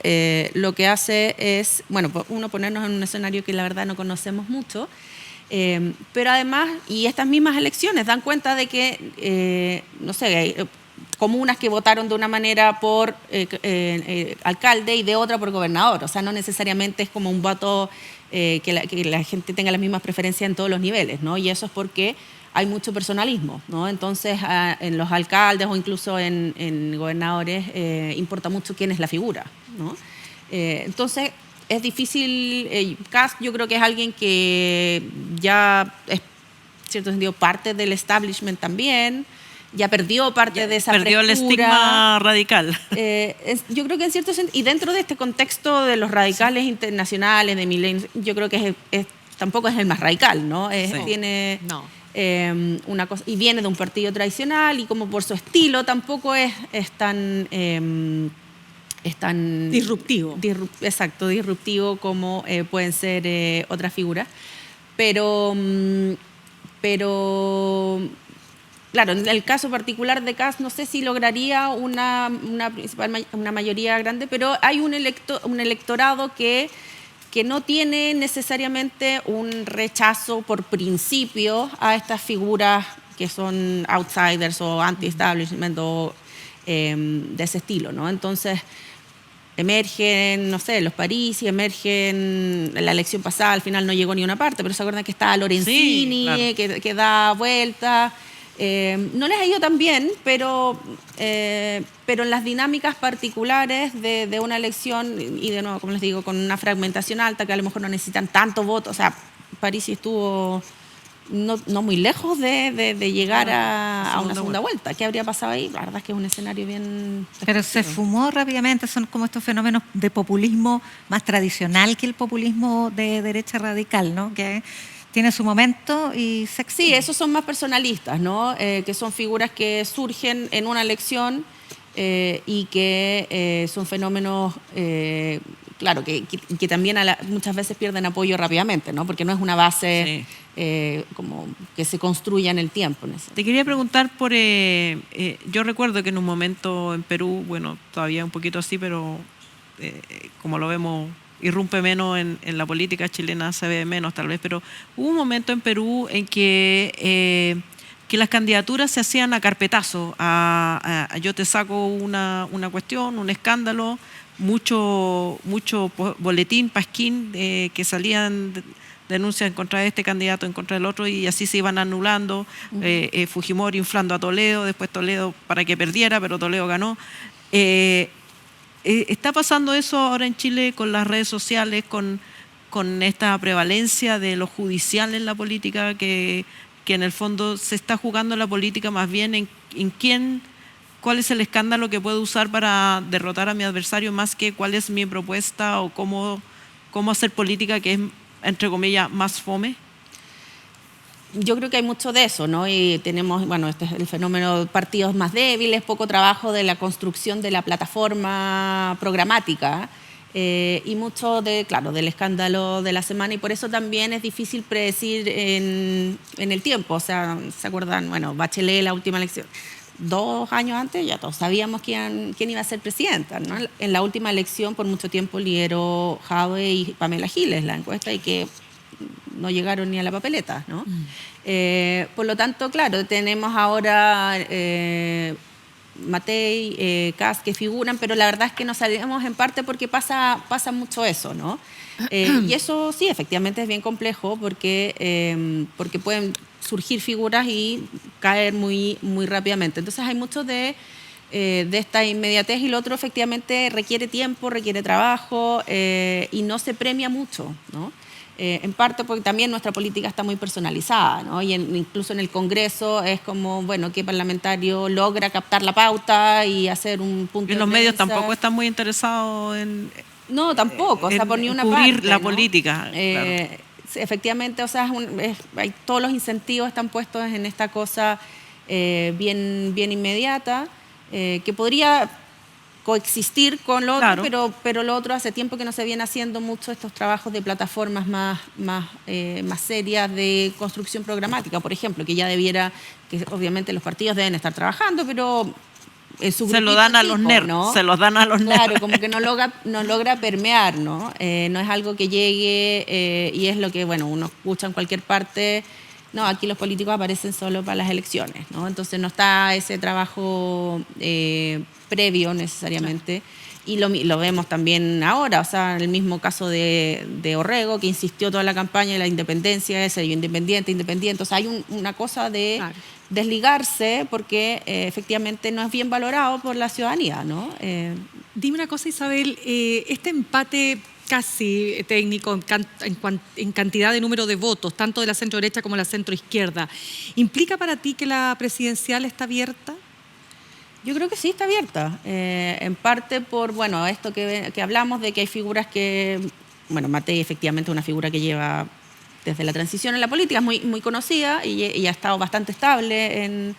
lo que hace es, uno ponernos en un escenario que la verdad no conocemos mucho, pero además, y estas mismas elecciones dan cuenta de que, hay comunas que votaron de una manera por alcalde y de otra por gobernador. O sea, no necesariamente es como un voto que la gente tenga las mismas preferencias en todos los niveles, ¿no? Y eso es porque hay mucho personalismo, ¿no? Entonces, en los alcaldes o incluso en gobernadores importa mucho quién es la figura, ¿no? Entonces, es difícil. Kast, yo creo que es alguien que ya es, en cierto sentido, parte del establishment también, ya perdió parte de esa perdió frescura. El estigma radical. Yo creo que en cierto sentido, y dentro de este contexto de los radicales internacionales, de Milei, yo creo que tampoco es el más radical, ¿no? Tiene una cosa, y viene de un partido tradicional, y como por su estilo tampoco es tan disruptivo. Disruptivo como pueden ser otras figuras. Pero claro, en el caso particular de Kast, no sé si lograría una mayoría grande, pero hay un electorado que no tiene necesariamente un rechazo por principio a estas figuras que son outsiders o anti-establishment o de ese estilo, ¿no? Entonces, emergen, los Parisi, emergen la elección pasada, al final no llegó ni una parte, pero se acuerdan que estaba Lorenzini, sí, claro, que da vuelta. No les ha ido tan bien, pero en las dinámicas particulares de una elección, y de nuevo, como les digo, con una fragmentación alta, que a lo mejor no necesitan tanto voto, o sea, Parisi estuvo no muy lejos de llegar a una segunda vuelta. ¿Qué habría pasado ahí? La verdad es que es un escenario bien... Pero se fumó rápidamente, son como estos fenómenos de populismo más tradicional que el populismo de derecha radical, ¿no? Que tiene su momento y se extingue. Sí, esos son más personalistas, ¿no? Que son figuras que surgen en una elección y que son fenómenos, claro, que también muchas veces pierden apoyo rápidamente, ¿no? Porque no es una base como que se construya en el tiempo. Te quería preguntar por... yo recuerdo que en un momento en Perú, bueno, todavía un poquito así, pero como lo vemos... irrumpe menos en la política chilena, se ve menos tal vez, pero hubo un momento en Perú en que las candidaturas se hacían a carpetazo, yo te saco una cuestión, un escándalo, mucho boletín, pasquín, que salían denuncias en contra de este candidato, en contra del otro, y así se iban anulando. Fujimori inflando a Toledo, después Toledo para que perdiera, pero Toledo ganó. ¿Está pasando eso ahora en Chile con las redes sociales, con esta prevalencia de lo judicial en la política, que en el fondo se está jugando la política más bien en cuál es el escándalo que puedo usar para derrotar a mi adversario, más que cuál es mi propuesta o cómo hacer política que es, entre comillas, más fome? Yo creo que hay mucho de eso, ¿no? Y tenemos, bueno, este es el fenómeno de partidos más débiles, poco trabajo de la construcción de la plataforma programática y mucho del escándalo de la semana, y por eso también es difícil predecir en el tiempo. O sea, ¿se acuerdan? Bueno, Bachelet, la última elección, 2 años antes ya todos sabíamos quién iba a ser presidenta, ¿no? En la última elección por mucho tiempo lideró Jadwe y Pamela Giles la encuesta, y que no llegaron ni a la papeleta, ¿no? Por lo tanto, claro, tenemos ahora Matei, Kast, que figuran, pero la verdad es que no sabemos en parte porque pasa mucho eso, ¿no? Y eso sí, efectivamente es bien complejo porque pueden surgir figuras y caer muy, muy rápidamente. Entonces hay mucho de esta inmediatez, y lo otro efectivamente requiere tiempo, requiere trabajo y no se premia mucho, ¿no? En parte porque también nuestra política está muy personalizada, ¿no? Y incluso en el Congreso es como, bueno, ¿qué parlamentario logra captar la pauta y hacer un punto de Y los medios tampoco están muy interesados en... No, tampoco, o sea, por ni una cubrir parte, la ¿no? política. Claro. Efectivamente, o sea, todos los incentivos están puestos en esta cosa bien inmediata, que podría coexistir con lo otro, claro. pero lo otro hace tiempo que no se viene haciendo mucho estos trabajos de plataformas más serias de construcción programática, por ejemplo, que obviamente los partidos deben estar trabajando, pero se lo dan a los nerds, ¿no? Se los dan a los nerds. Claro, como que no logra permear, ¿no? No es algo que llegue y es lo que, bueno, uno escucha en cualquier parte. No, aquí los políticos aparecen solo para las elecciones, ¿no? Entonces no está ese trabajo previo necesariamente. Claro. Y lo vemos también ahora, o sea, en el mismo caso de Orrego, que insistió toda la campaña de la independencia, ese yo independiente. O sea, hay una cosa de desligarse porque efectivamente no es bien valorado por la ciudadanía, ¿no? Dime una cosa, Isabel, este empate casi técnico en cantidad de número de votos, tanto de la centro derecha como de la centro izquierda, ¿implica para ti que la presidencial está abierta? Yo creo que sí está abierta, en parte por, bueno, esto que hablamos de que hay figuras que, bueno, Matei efectivamente es una figura que lleva desde la transición en la política, es muy, muy conocida y ha estado bastante estable en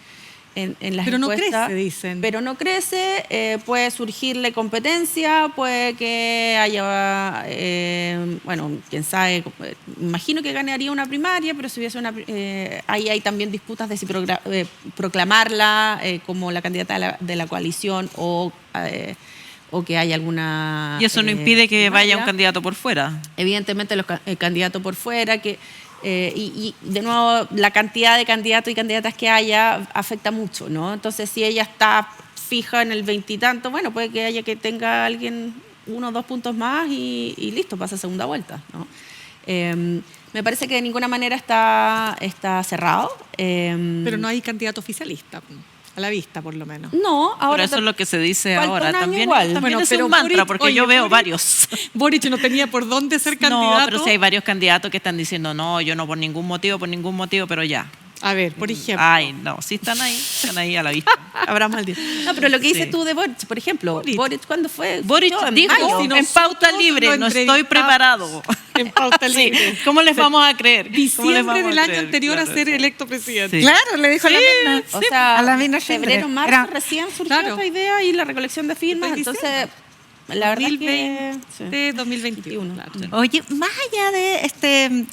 las pero encuestas. No crece, dicen. Pero no crece, puede surgirle competencia, puede que haya, bueno, quién sabe, imagino que ganaría una primaria, pero si hubiese ahí hay también disputas de si proclamarla como la candidata de la coalición o que haya alguna... Y eso no impide que vaya un candidato por fuera. Evidentemente el candidato por fuera, y de nuevo la cantidad de candidatos y candidatas que haya afecta mucho, ¿no? Entonces si ella está fija en el 20 y tanto, bueno, puede que haya que tenga alguien 1 o 2 puntos más y listo, pasa segunda vuelta, ¿no? Me parece que de ninguna manera está cerrado. Pero no hay candidato oficialista, a la vista por lo menos. No, ahora... Pero eso es lo que se dice ahora. También Bueno, es un mantra, porque yo veo varios. Boric no tenía por dónde ser candidato. No, pero sí hay varios candidatos que están diciendo, no, yo no por ningún motivo, pero ya. A ver, por ejemplo. Ay, no, sí están ahí a la vista. Abramos al día. No, pero lo que dices tú de Boric, por ejemplo, Boric ¿cuándo fue? Boric dijo, en pauta libre, no estoy preparado. En pauta libre. Sí. ¿Cómo les vamos a creer? Diciembre del año anterior a ser electo presidente. Sí. Claro, le dijo a la misma. O sea, a la misma febrero, marzo recién surgió esta idea y la recolección de firmas. Entonces, la verdad es que... 2021. Claro. Oye, más allá de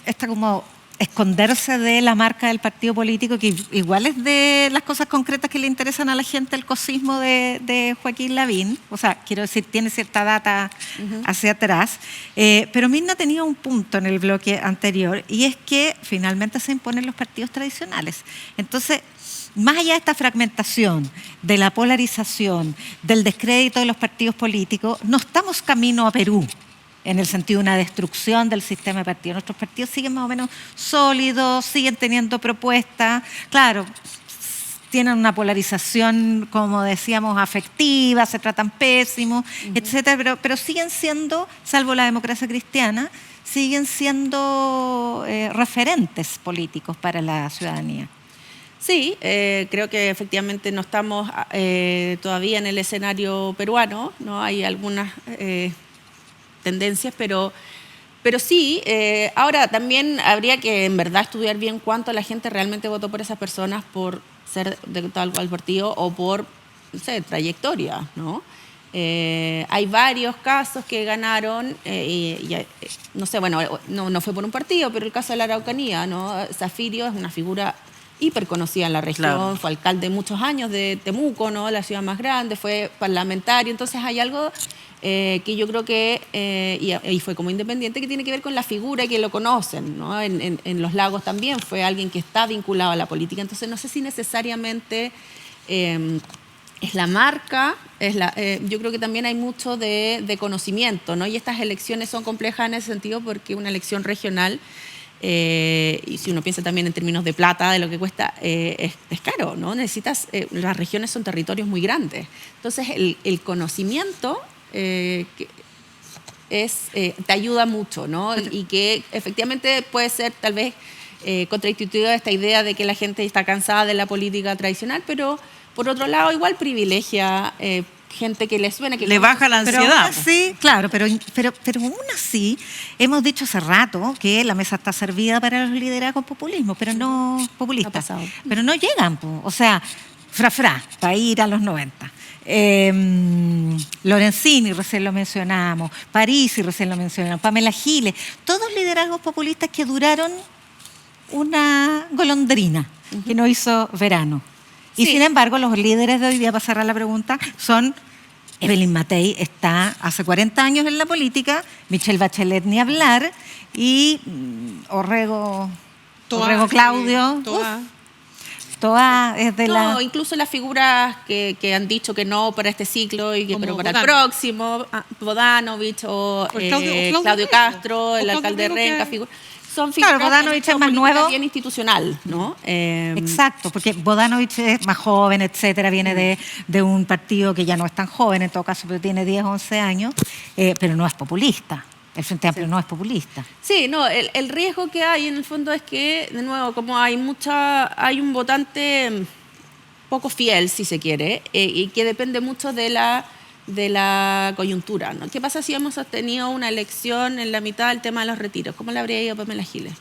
esta como esconderse de la marca del partido político, que igual es de las cosas concretas que le interesan a la gente, el cosismo de Joaquín Lavín, o sea, quiero decir, tiene cierta data hacia atrás, pero Mirna tenía un punto en el bloque anterior, y es que finalmente se imponen los partidos tradicionales. Entonces, más allá de esta fragmentación, de la polarización, del descrédito de los partidos políticos, no estamos camino a Perú, en el sentido de una destrucción del sistema de partidos. Nuestros partidos siguen más o menos sólidos, siguen teniendo propuestas. Claro, tienen una polarización, como decíamos, afectiva, se tratan pésimos, etcétera, pero siguen siendo, salvo la democracia cristiana, siguen siendo referentes políticos para la ciudadanía. Sí, creo que efectivamente no estamos todavía en el escenario peruano, ¿no? Hay algunas... tendencias, pero sí, ahora también habría que en verdad estudiar bien cuánto la gente realmente votó por esas personas por ser de tal cual partido o por, no sé, trayectoria, ¿no? Hay varios casos que ganaron, no sé, bueno, no fue por un partido, pero el caso de la Araucanía, ¿no? Zafirio es una figura hiper conocida en la región, claro. Fue alcalde muchos años de Temuco, ¿no? La ciudad más grande, fue parlamentario, entonces hay algo... que yo creo que, y fue como independiente, que tiene que ver con la figura y que lo conocen, ¿no? En Los Lagos también fue alguien que está vinculado a la política, entonces no sé si necesariamente es la marca, yo creo que también hay mucho de conocimiento, ¿no? Y estas elecciones son complejas en ese sentido porque una elección regional, y si uno piensa también en términos de plata, de lo que cuesta, es caro, ¿no? Necesitas, las regiones son territorios muy grandes, entonces el conocimiento... te ayuda mucho, ¿no? Y que efectivamente puede ser tal vez contraintuitiva esta idea de que la gente está cansada de la política tradicional, pero por otro lado igual privilegia gente que le suena, que le baja la ansiedad. Sí, claro, pero aún así hemos dicho hace rato que la mesa está servida para los liderazgos populistas, pero no llegan, o sea, para ir a los 90. Lorenzini, recién lo mencionamos, Parisi, recién lo mencionamos, Pamela Giles, todos liderazgos populistas que duraron una golondrina que no hizo verano. Y sin embargo, los líderes de hoy día, para cerrar la pregunta, son Evelyn Matei, está hace 40 años en la política, Michelle Bachelet ni hablar, y Orrego Claudio. Toda es de no, incluso las figuras que han dicho que no para este ciclo, pero para el próximo, Bodanovich o Claudio Castro, el alcalde de Renca, son figuras Bodanovich es más nuevo, bien institucional, ¿no? Exacto, porque Bodanovich es más joven, etcétera, viene de un partido que ya no es tan joven, en todo caso, pero tiene 10, 11 años, pero no es populista. El Frente Amplio no es populista. Sí, no, el riesgo que hay en el fondo es que, de nuevo, como hay un votante poco fiel, si se quiere, y que depende mucho de la coyuntura, ¿no? ¿Qué pasa si hemos tenido una elección en la mitad del tema de los retiros? ¿Cómo le habría ido a Pamela Giles?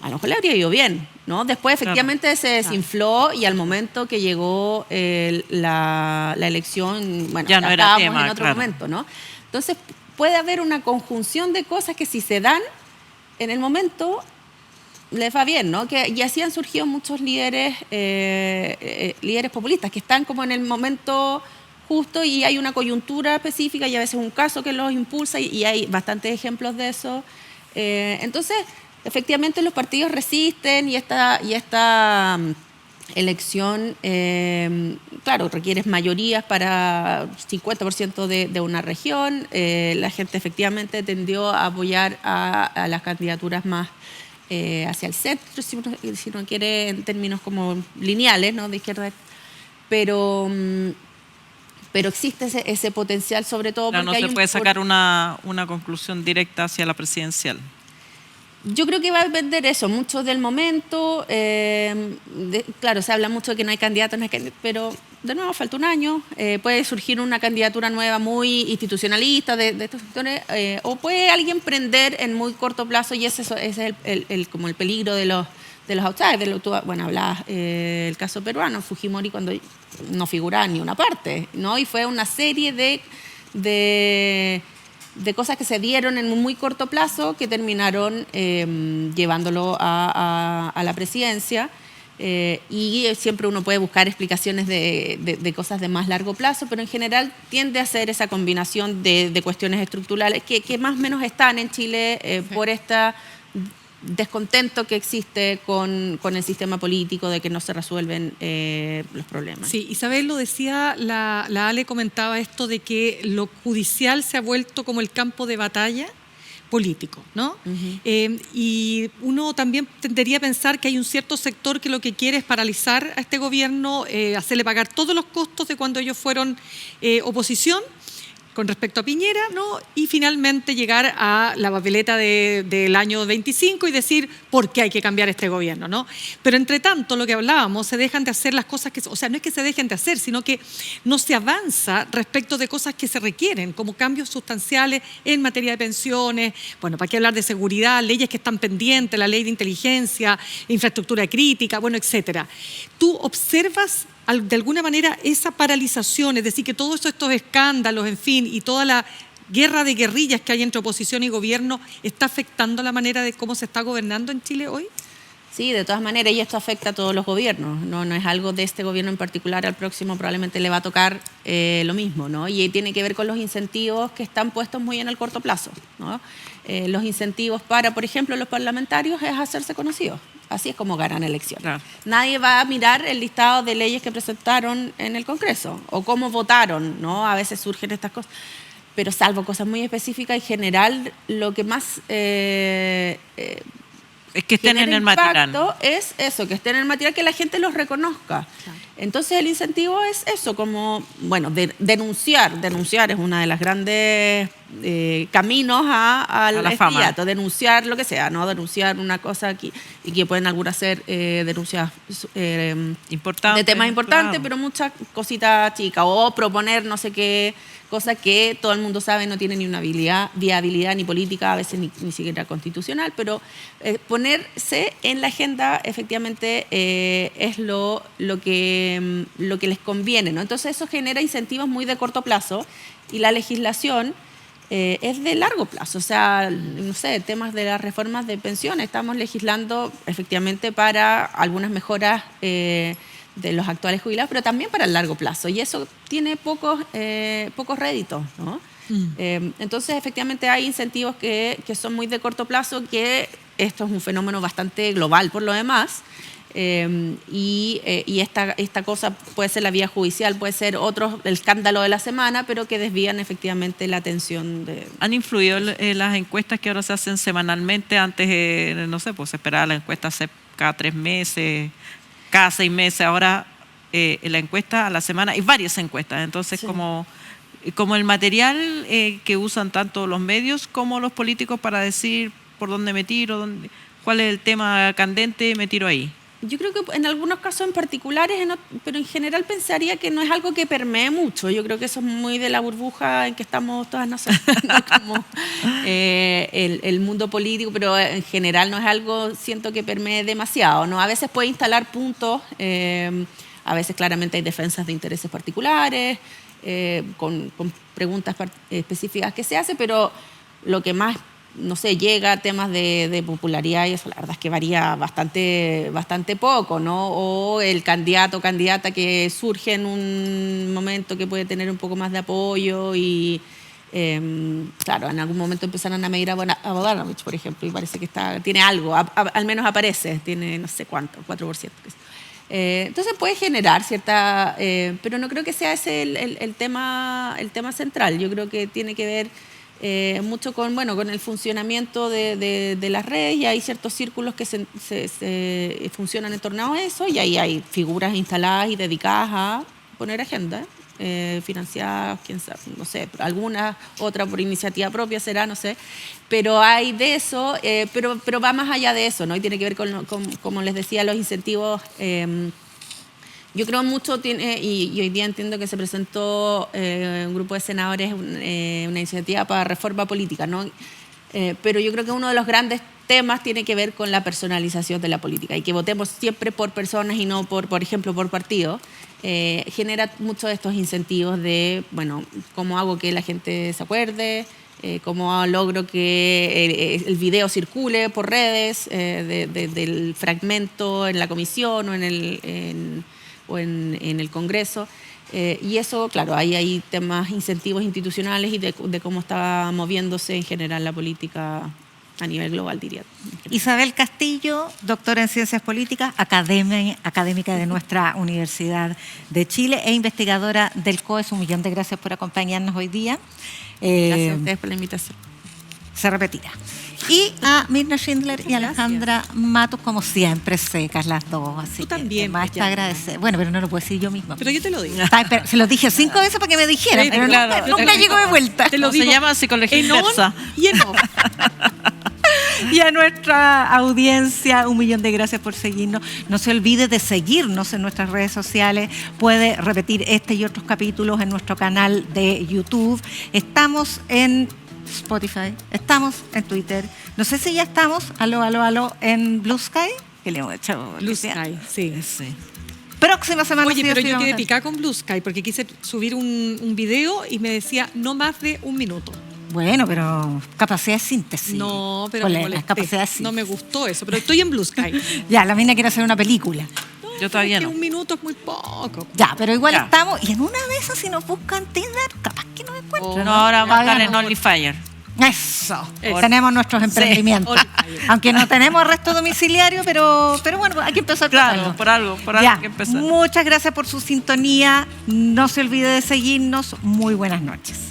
A lo mejor le habría ido bien, ¿no? Después efectivamente se desinfló y al momento que llegó la elección, bueno, ya no era tema, en otro momento, ¿no? Entonces, puede haber una conjunción de cosas que si se dan en el momento les va bien, ¿no? Y así han surgido muchos líderes populistas que están como en el momento justo y hay una coyuntura específica y a veces un caso que los impulsa y hay bastantes ejemplos de eso. Entonces, efectivamente los partidos resisten y esta elección, claro, requieres mayorías para 50% de una región. La gente efectivamente tendió a apoyar a las candidaturas más hacia el centro, si uno quiere, en términos como lineales, ¿no? De izquierda. Pero existe ese potencial, sobre todo porque no se puede sacar una conclusión directa hacia la presidencial. Yo creo que va a depender eso, mucho del momento. Claro, se habla mucho de que no hay candidatos, pero de nuevo falta un año. Puede surgir una candidatura nueva muy institucionalista de estos sectores, o puede alguien prender en muy corto plazo, y ese es como el peligro de los outsiders. Bueno, hablabas el caso peruano, Fujimori, cuando no figuraba en ni una parte, ¿no? Y fue una serie de cosas que se dieron en un muy corto plazo que terminaron llevándolo a la presidencia, y siempre uno puede buscar explicaciones de cosas de más largo plazo, pero en general tiende a ser esa combinación de cuestiones estructurales que más o menos están en Chile por esta descontento que existe con el sistema político, de que no se resuelven los problemas. Sí, Isabel lo decía, la Ale comentaba esto de que lo judicial se ha vuelto como el campo de batalla político, ¿no? Y uno también tendería a pensar que hay un cierto sector que lo que quiere es paralizar a este gobierno, hacerle pagar todos los costos de cuando ellos fueron oposición con respecto a Piñera, ¿no? Y finalmente llegar a la papeleta del año 25 y decir por qué hay que cambiar este gobierno, ¿no? Pero entre tanto, lo que hablábamos, se dejan de hacer las cosas que... O sea, no es que se dejen de hacer, sino que no se avanza respecto de cosas que se requieren, como cambios sustanciales en materia de pensiones, bueno, para qué hablar de seguridad, leyes que están pendientes, la ley de inteligencia, infraestructura crítica, bueno, etcétera. ¿Tú observas de alguna manera esa paralización, es decir, que todos estos escándalos, en fin, y toda la guerra de guerrillas que hay entre oposición y gobierno está afectando la manera de cómo se está gobernando en Chile hoy? Sí, de todas maneras, y esto afecta a todos los gobiernos, no es algo de este gobierno en particular, al próximo probablemente le va a tocar lo mismo, ¿no? Y tiene que ver con los incentivos que están puestos muy en el corto plazo, ¿no? Los incentivos para, por ejemplo, los parlamentarios es hacerse conocidos. Así es como ganan elecciones. Claro. Nadie va a mirar el listado de leyes que presentaron en el Congreso o cómo votaron, ¿no? A veces surgen estas cosas. Pero salvo cosas muy específicas, en general, lo que más es que estén en el material. Es eso, que estén en el material, que la gente los reconozca. Claro. Entonces el incentivo es eso, como, bueno, denunciar. Denunciar es una de las grandes caminos a la fama. Denunciar lo que sea, ¿no? Denunciar una cosa aquí, y que pueden algunas ser denuncias de temas importantes, claro, pero muchas cositas chicas, o proponer no sé qué cosa que todo el mundo sabe no tiene ni una viabilidad ni política, a veces ni siquiera constitucional, pero ponerse en la agenda efectivamente es lo que les conviene, ¿no? Entonces eso genera incentivos muy de corto plazo, y la legislación es de largo plazo. O sea, no sé, temas de las reformas de pensiones, estamos legislando efectivamente para algunas mejoras de los actuales jubilados, pero también para el largo plazo, y eso tiene pocos réditos, ¿no? Entonces, efectivamente, hay incentivos que son muy de corto plazo, que esto es un fenómeno bastante global por lo demás, y esta cosa puede ser la vía judicial, puede ser el escándalo de la semana, pero que desvían efectivamente la atención. ¿Han influido las encuestas que ahora se hacen semanalmente? Antes, no sé, pues se esperaba la encuesta cada 3 meses, cada 6 meses, ahora la encuesta a la semana, hay varias encuestas, entonces sí, como el material que usan tanto los medios como los políticos para decir por dónde me tiro, cuál es el tema candente, me tiro ahí. Yo creo que en algunos casos en particulares, pero en general pensaría que no es algo que permee mucho. Yo creo que eso es muy de la burbuja en que estamos todas nosotros, ¿no? Como el mundo político, pero en general no es algo, siento, que permee demasiado, ¿no? A veces puede instalar puntos, a veces claramente hay defensas de intereses particulares, con preguntas específicas que se hace, pero lo que más, no sé, llega a temas de popularidad, y eso la verdad es que varía bastante poco, ¿no? O el candidato o candidata que surge en un momento que puede tener un poco más de apoyo, y claro, en algún momento empezaron a medir a Bogdanovich, por ejemplo, y parece que tiene algo, al menos aparece, tiene no sé cuánto, 4%. Entonces puede generar cierta... pero no creo que sea ese el tema central. Yo creo que tiene que ver mucho con el funcionamiento de las redes, y hay ciertos círculos que se funcionan en torno a eso, y ahí hay figuras instaladas y dedicadas a poner agenda, financiadas, quién sabe, no sé, alguna otra por iniciativa propia será, no sé, pero hay de eso, pero va más allá de eso, ¿no? Y tiene que ver con como les decía, los incentivos. Yo creo mucho, y hoy día entiendo que se presentó un grupo de senadores una iniciativa para reforma política, ¿no? Pero yo creo que uno de los grandes temas tiene que ver con la personalización de la política, y que votemos siempre por personas y no por ejemplo, por partidos. Genera muchos de estos incentivos de, cómo hago que la gente se acuerde, cómo logro que el video circule por redes, del fragmento en la comisión o en el Congreso. Y eso, claro, ahí hay temas, incentivos institucionales y de cómo está moviéndose en general la política a nivel global, diría. Isabel Castillo, doctora en Ciencias Políticas, académica de nuestra Universidad de Chile e investigadora del COES. 1 millón de gracias por acompañarnos hoy día. Gracias a ustedes por la invitación. Se repetirá. Y a Mirna Schindler y Alejandra Matus, como siempre, secas las dos. Así tú también. Más te agradecer. Bueno, pero no lo puedo decir yo misma. Pero yo te lo digo. Se lo dije 5 veces para que me dijeran, pero claro, nunca llegó de vuelta. Te lo digo. Se llama psicología inversa. Y en off. Y a nuestra audiencia, 1 millón de gracias por seguirnos. No se olvide de seguirnos en nuestras redes sociales. Puede repetir este y otros capítulos en nuestro canal de YouTube. Estamos en Spotify, estamos en Twitter. No sé si ya estamos, aló, en Blue Sky. Que le hemos hecho Blue Sky, sí. Próxima semana. Oye, pero yo quedé picada con Blue Sky porque quise subir un video y me decía no más de 1 minuto. Bueno, pero capacidad de síntesis. No, pero capacidad de síntesis. No me gustó eso, pero estoy en Blue Sky. Ya, la mina quiere hacer una película. Yo todavía no. 1 minuto es muy poco. Ya, pero igual estamos, y en una de esas, si nos buscan Tinder, capaz que nos encuentran. No, ahora vamos a estar en OnlyFire. Eso. Tenemos nuestros emprendimientos. Aunque no tenemos arresto domiciliario, pero bueno, hay que empezar por algo hay que empezar. Muchas gracias por su sintonía. No se olvide de seguirnos. Muy buenas noches.